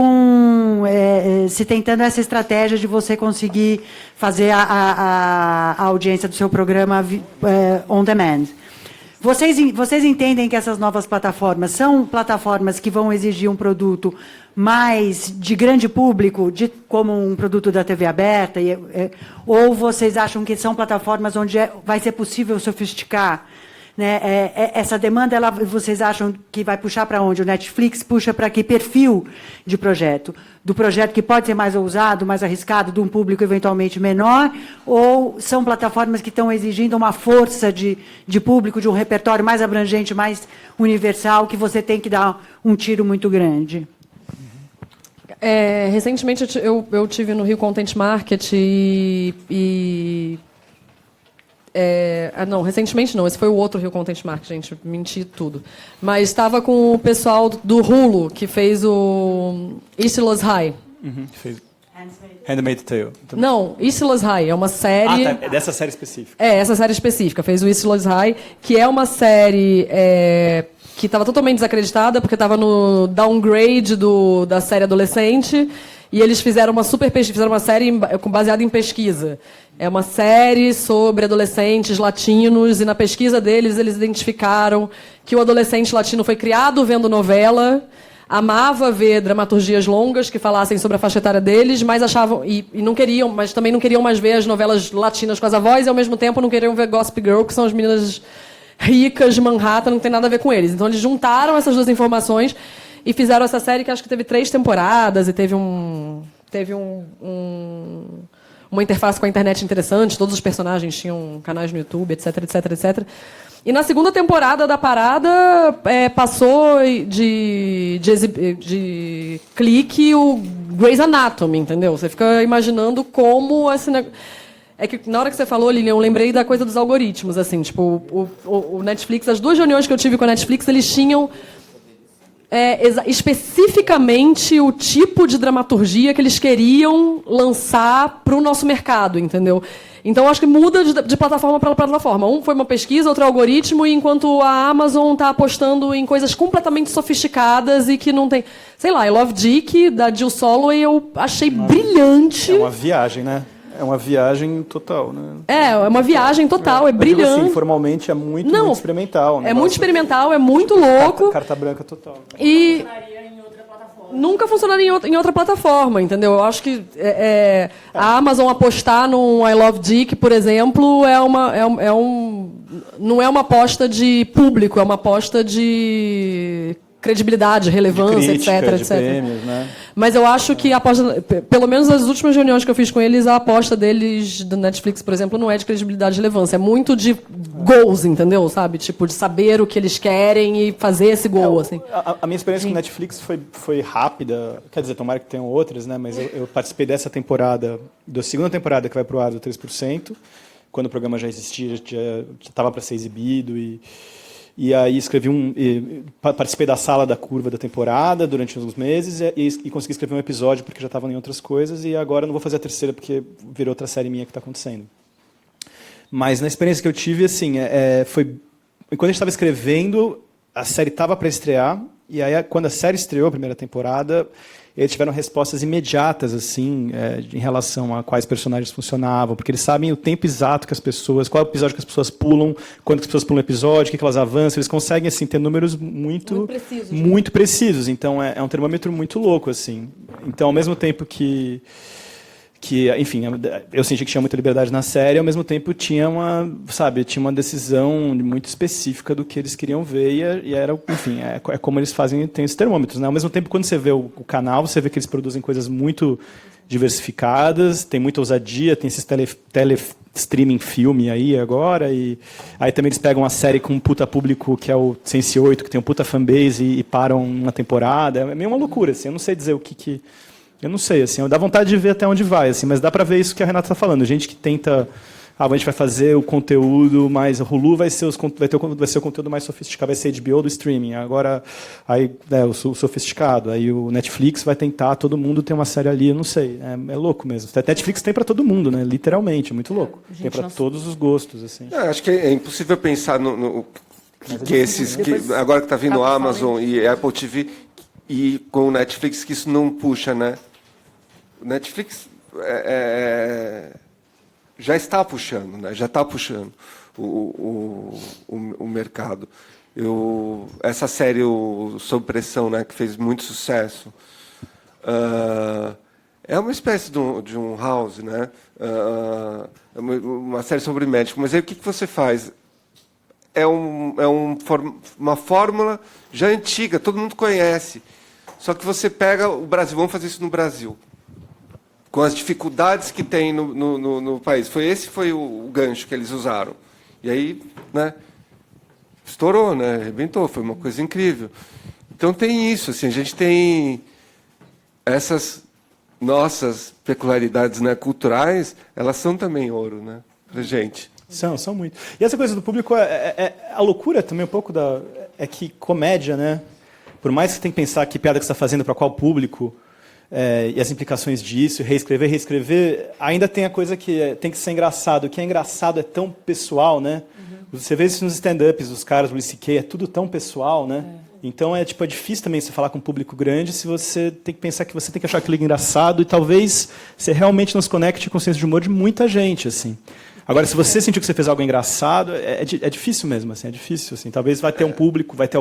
se tentando essa estratégia de você conseguir fazer a audiência do seu programa on-demand. Vocês entendem que essas novas plataformas são plataformas que vão exigir um produto mais de grande público, como um produto da TV aberta? Ou vocês acham que são plataformas onde vai ser possível sofisticar? Né? Essa demanda, vocês acham que vai puxar para onde? O Netflix puxa para que perfil de projeto? Do projeto que pode ser mais ousado, mais arriscado, de um público eventualmente menor? Ou são plataformas que estão exigindo uma força de público, de um repertório mais abrangente, mais universal, que você tem que dar um tiro muito grande? Recentemente eu tive no Rio Content Market não, recentemente não. Esse foi o outro Rio Content Market, gente. Menti tudo. Mas estava com o pessoal do Hulu, que fez o East Los High. Fez Handmaid's Tale. Não, East Los High. É uma série... É dessa série específica. Essa série específica. Fez o East Los High, que é uma série... que estava totalmente desacreditada, porque estava no downgrade da série adolescente, e eles fizeram uma série baseada em pesquisa. É uma série sobre adolescentes latinos, e na pesquisa deles, eles identificaram que o adolescente latino foi criado vendo novela, amava ver dramaturgias longas que falassem sobre a faixa etária deles, mas achavam mas também não queriam mais ver as novelas latinas com as avós, e ao mesmo tempo não queriam ver Gossip Girl, que são as meninas ricas de Manhattan, não tem nada a ver com eles. Então eles juntaram essas duas informações e fizeram essa série que acho que teve 3 temporadas e teve uma interface com a internet interessante, todos os personagens tinham canais no YouTube, etc, etc, etc. E na segunda temporada da parada passou de clique o Grey's Anatomy, entendeu? Você fica imaginando como esse negócio... É que na hora que você falou, Lilian, eu lembrei da coisa dos algoritmos, assim, tipo, o Netflix, as 2 reuniões que eu tive com a Netflix, eles tinham especificamente o tipo de dramaturgia que eles queriam lançar para o nosso mercado, entendeu? Então, acho que muda de plataforma para plataforma. Um foi uma pesquisa, outro é algoritmo, e enquanto a Amazon está apostando em coisas completamente sofisticadas e que não tem... Sei lá, I Love Dick, da Jill Soloway, eu achei brilhante. É uma viagem, né? É uma viagem total, né? É uma viagem total, é Eu digo brilhante. assim, formalmente é muito experimental. É muito experimental, é muito louco. Carta branca total. E nunca funcionaria em outra plataforma, entendeu? Eu acho que a Amazon apostar num I Love Dick, por exemplo, não é uma aposta de público, é uma aposta de credibilidade, relevância, crítica, etc, de etc. prêmios, né? Mas eu acho que a aposta, pelo menos as últimas reuniões que eu fiz com eles, a aposta deles do Netflix, por exemplo, não é de credibilidade e relevância, é muito de goals, entendeu? Sabe? Tipo, de saber o que eles querem e fazer esse goal, assim. A minha experiência com Netflix foi rápida, quer dizer, tomara que tenham outras, né? Mas eu participei dessa temporada, da segunda temporada que vai pro ar do 3%, quando o programa já existia, já estava para ser exibido e aí participei da sala da curva da temporada durante uns meses e consegui escrever um episódio porque já estavam em outras coisas e agora não vou fazer a terceira porque virou outra série minha que está acontecendo. Mas na experiência que eu tive, assim, foi quando a gente estava escrevendo, a série estava para estrear e aí quando a série estreou a primeira temporada, eles tiveram respostas imediatas, assim, em relação a quais personagens funcionavam, porque eles sabem o tempo exato que as pessoas, qual é o episódio que as pessoas pulam, quando as pessoas pulam o episódio, o que elas avançam, eles conseguem, assim, ter números muito precisos. Então, é um termômetro muito louco, assim. Então, ao mesmo tempo que enfim, eu senti que tinha muita liberdade na série, ao mesmo tempo tinha uma decisão muito específica do que eles queriam ver e era, enfim, é como eles tem esses termômetros, né? Ao mesmo tempo, quando você vê o canal, você vê que eles produzem coisas muito diversificadas, tem muita ousadia, tem esses tele-streaming filme aí agora, e aí também eles pegam uma série com um puta público que é o Sense8, que tem um puta fanbase e param uma temporada, é meio uma loucura, assim, eu não sei dizer o que eu não sei, assim, dá vontade de ver até onde vai, assim, mas dá para ver isso que a Renata está falando. Gente que tenta, a gente vai fazer o conteúdo mais, o Hulu vai ser o conteúdo mais sofisticado, vai ser HBO do streaming. Agora, aí, o sofisticado, aí o Netflix vai tentar, todo mundo tem uma série ali, eu não sei, é louco mesmo. A Netflix tem para todo mundo, né? Literalmente, é muito louco. Tem para todos os gostos, assim. Acho que é impossível pensar agora que está vindo a Amazon e Apple TV e com o Netflix que isso não puxa, né? O Netflix já está puxando, né? Já está puxando o mercado. Essa série, Sob Pressão, né, que fez muito sucesso, é uma espécie de um house, né? Uma série sobre médico. Mas aí o que você faz? Uma fórmula já antiga, todo mundo conhece. Só que você pega o Brasil, vamos fazer isso no Brasil, com as dificuldades que tem no país. Esse foi o gancho que eles usaram. E aí, né, estourou, né, arrebentou, foi uma coisa incrível. Então tem isso, assim, a gente tem essas nossas peculiaridades, né, culturais, elas são também ouro, né, pra gente. São muito. E essa coisa do público, a loucura também um pouco é que comédia, né, por mais que você tenha que pensar que piada que você está fazendo para qual público, e as implicações disso, reescrever, ainda tem a coisa que tem que ser engraçado. O que é engraçado é tão pessoal, né? Uhum. Você vê isso nos stand-ups, os caras, o Luis C.K., é tudo tão pessoal, né? Então é difícil também você falar com um público grande se você tem que pensar que você tem que achar aquilo engraçado e talvez você realmente não se conecte com o senso de humor de muita gente, assim. Agora, se você sentiu que você fez algo engraçado, é difícil mesmo, assim, é difícil, assim. Talvez vai ter um público, vai ter algum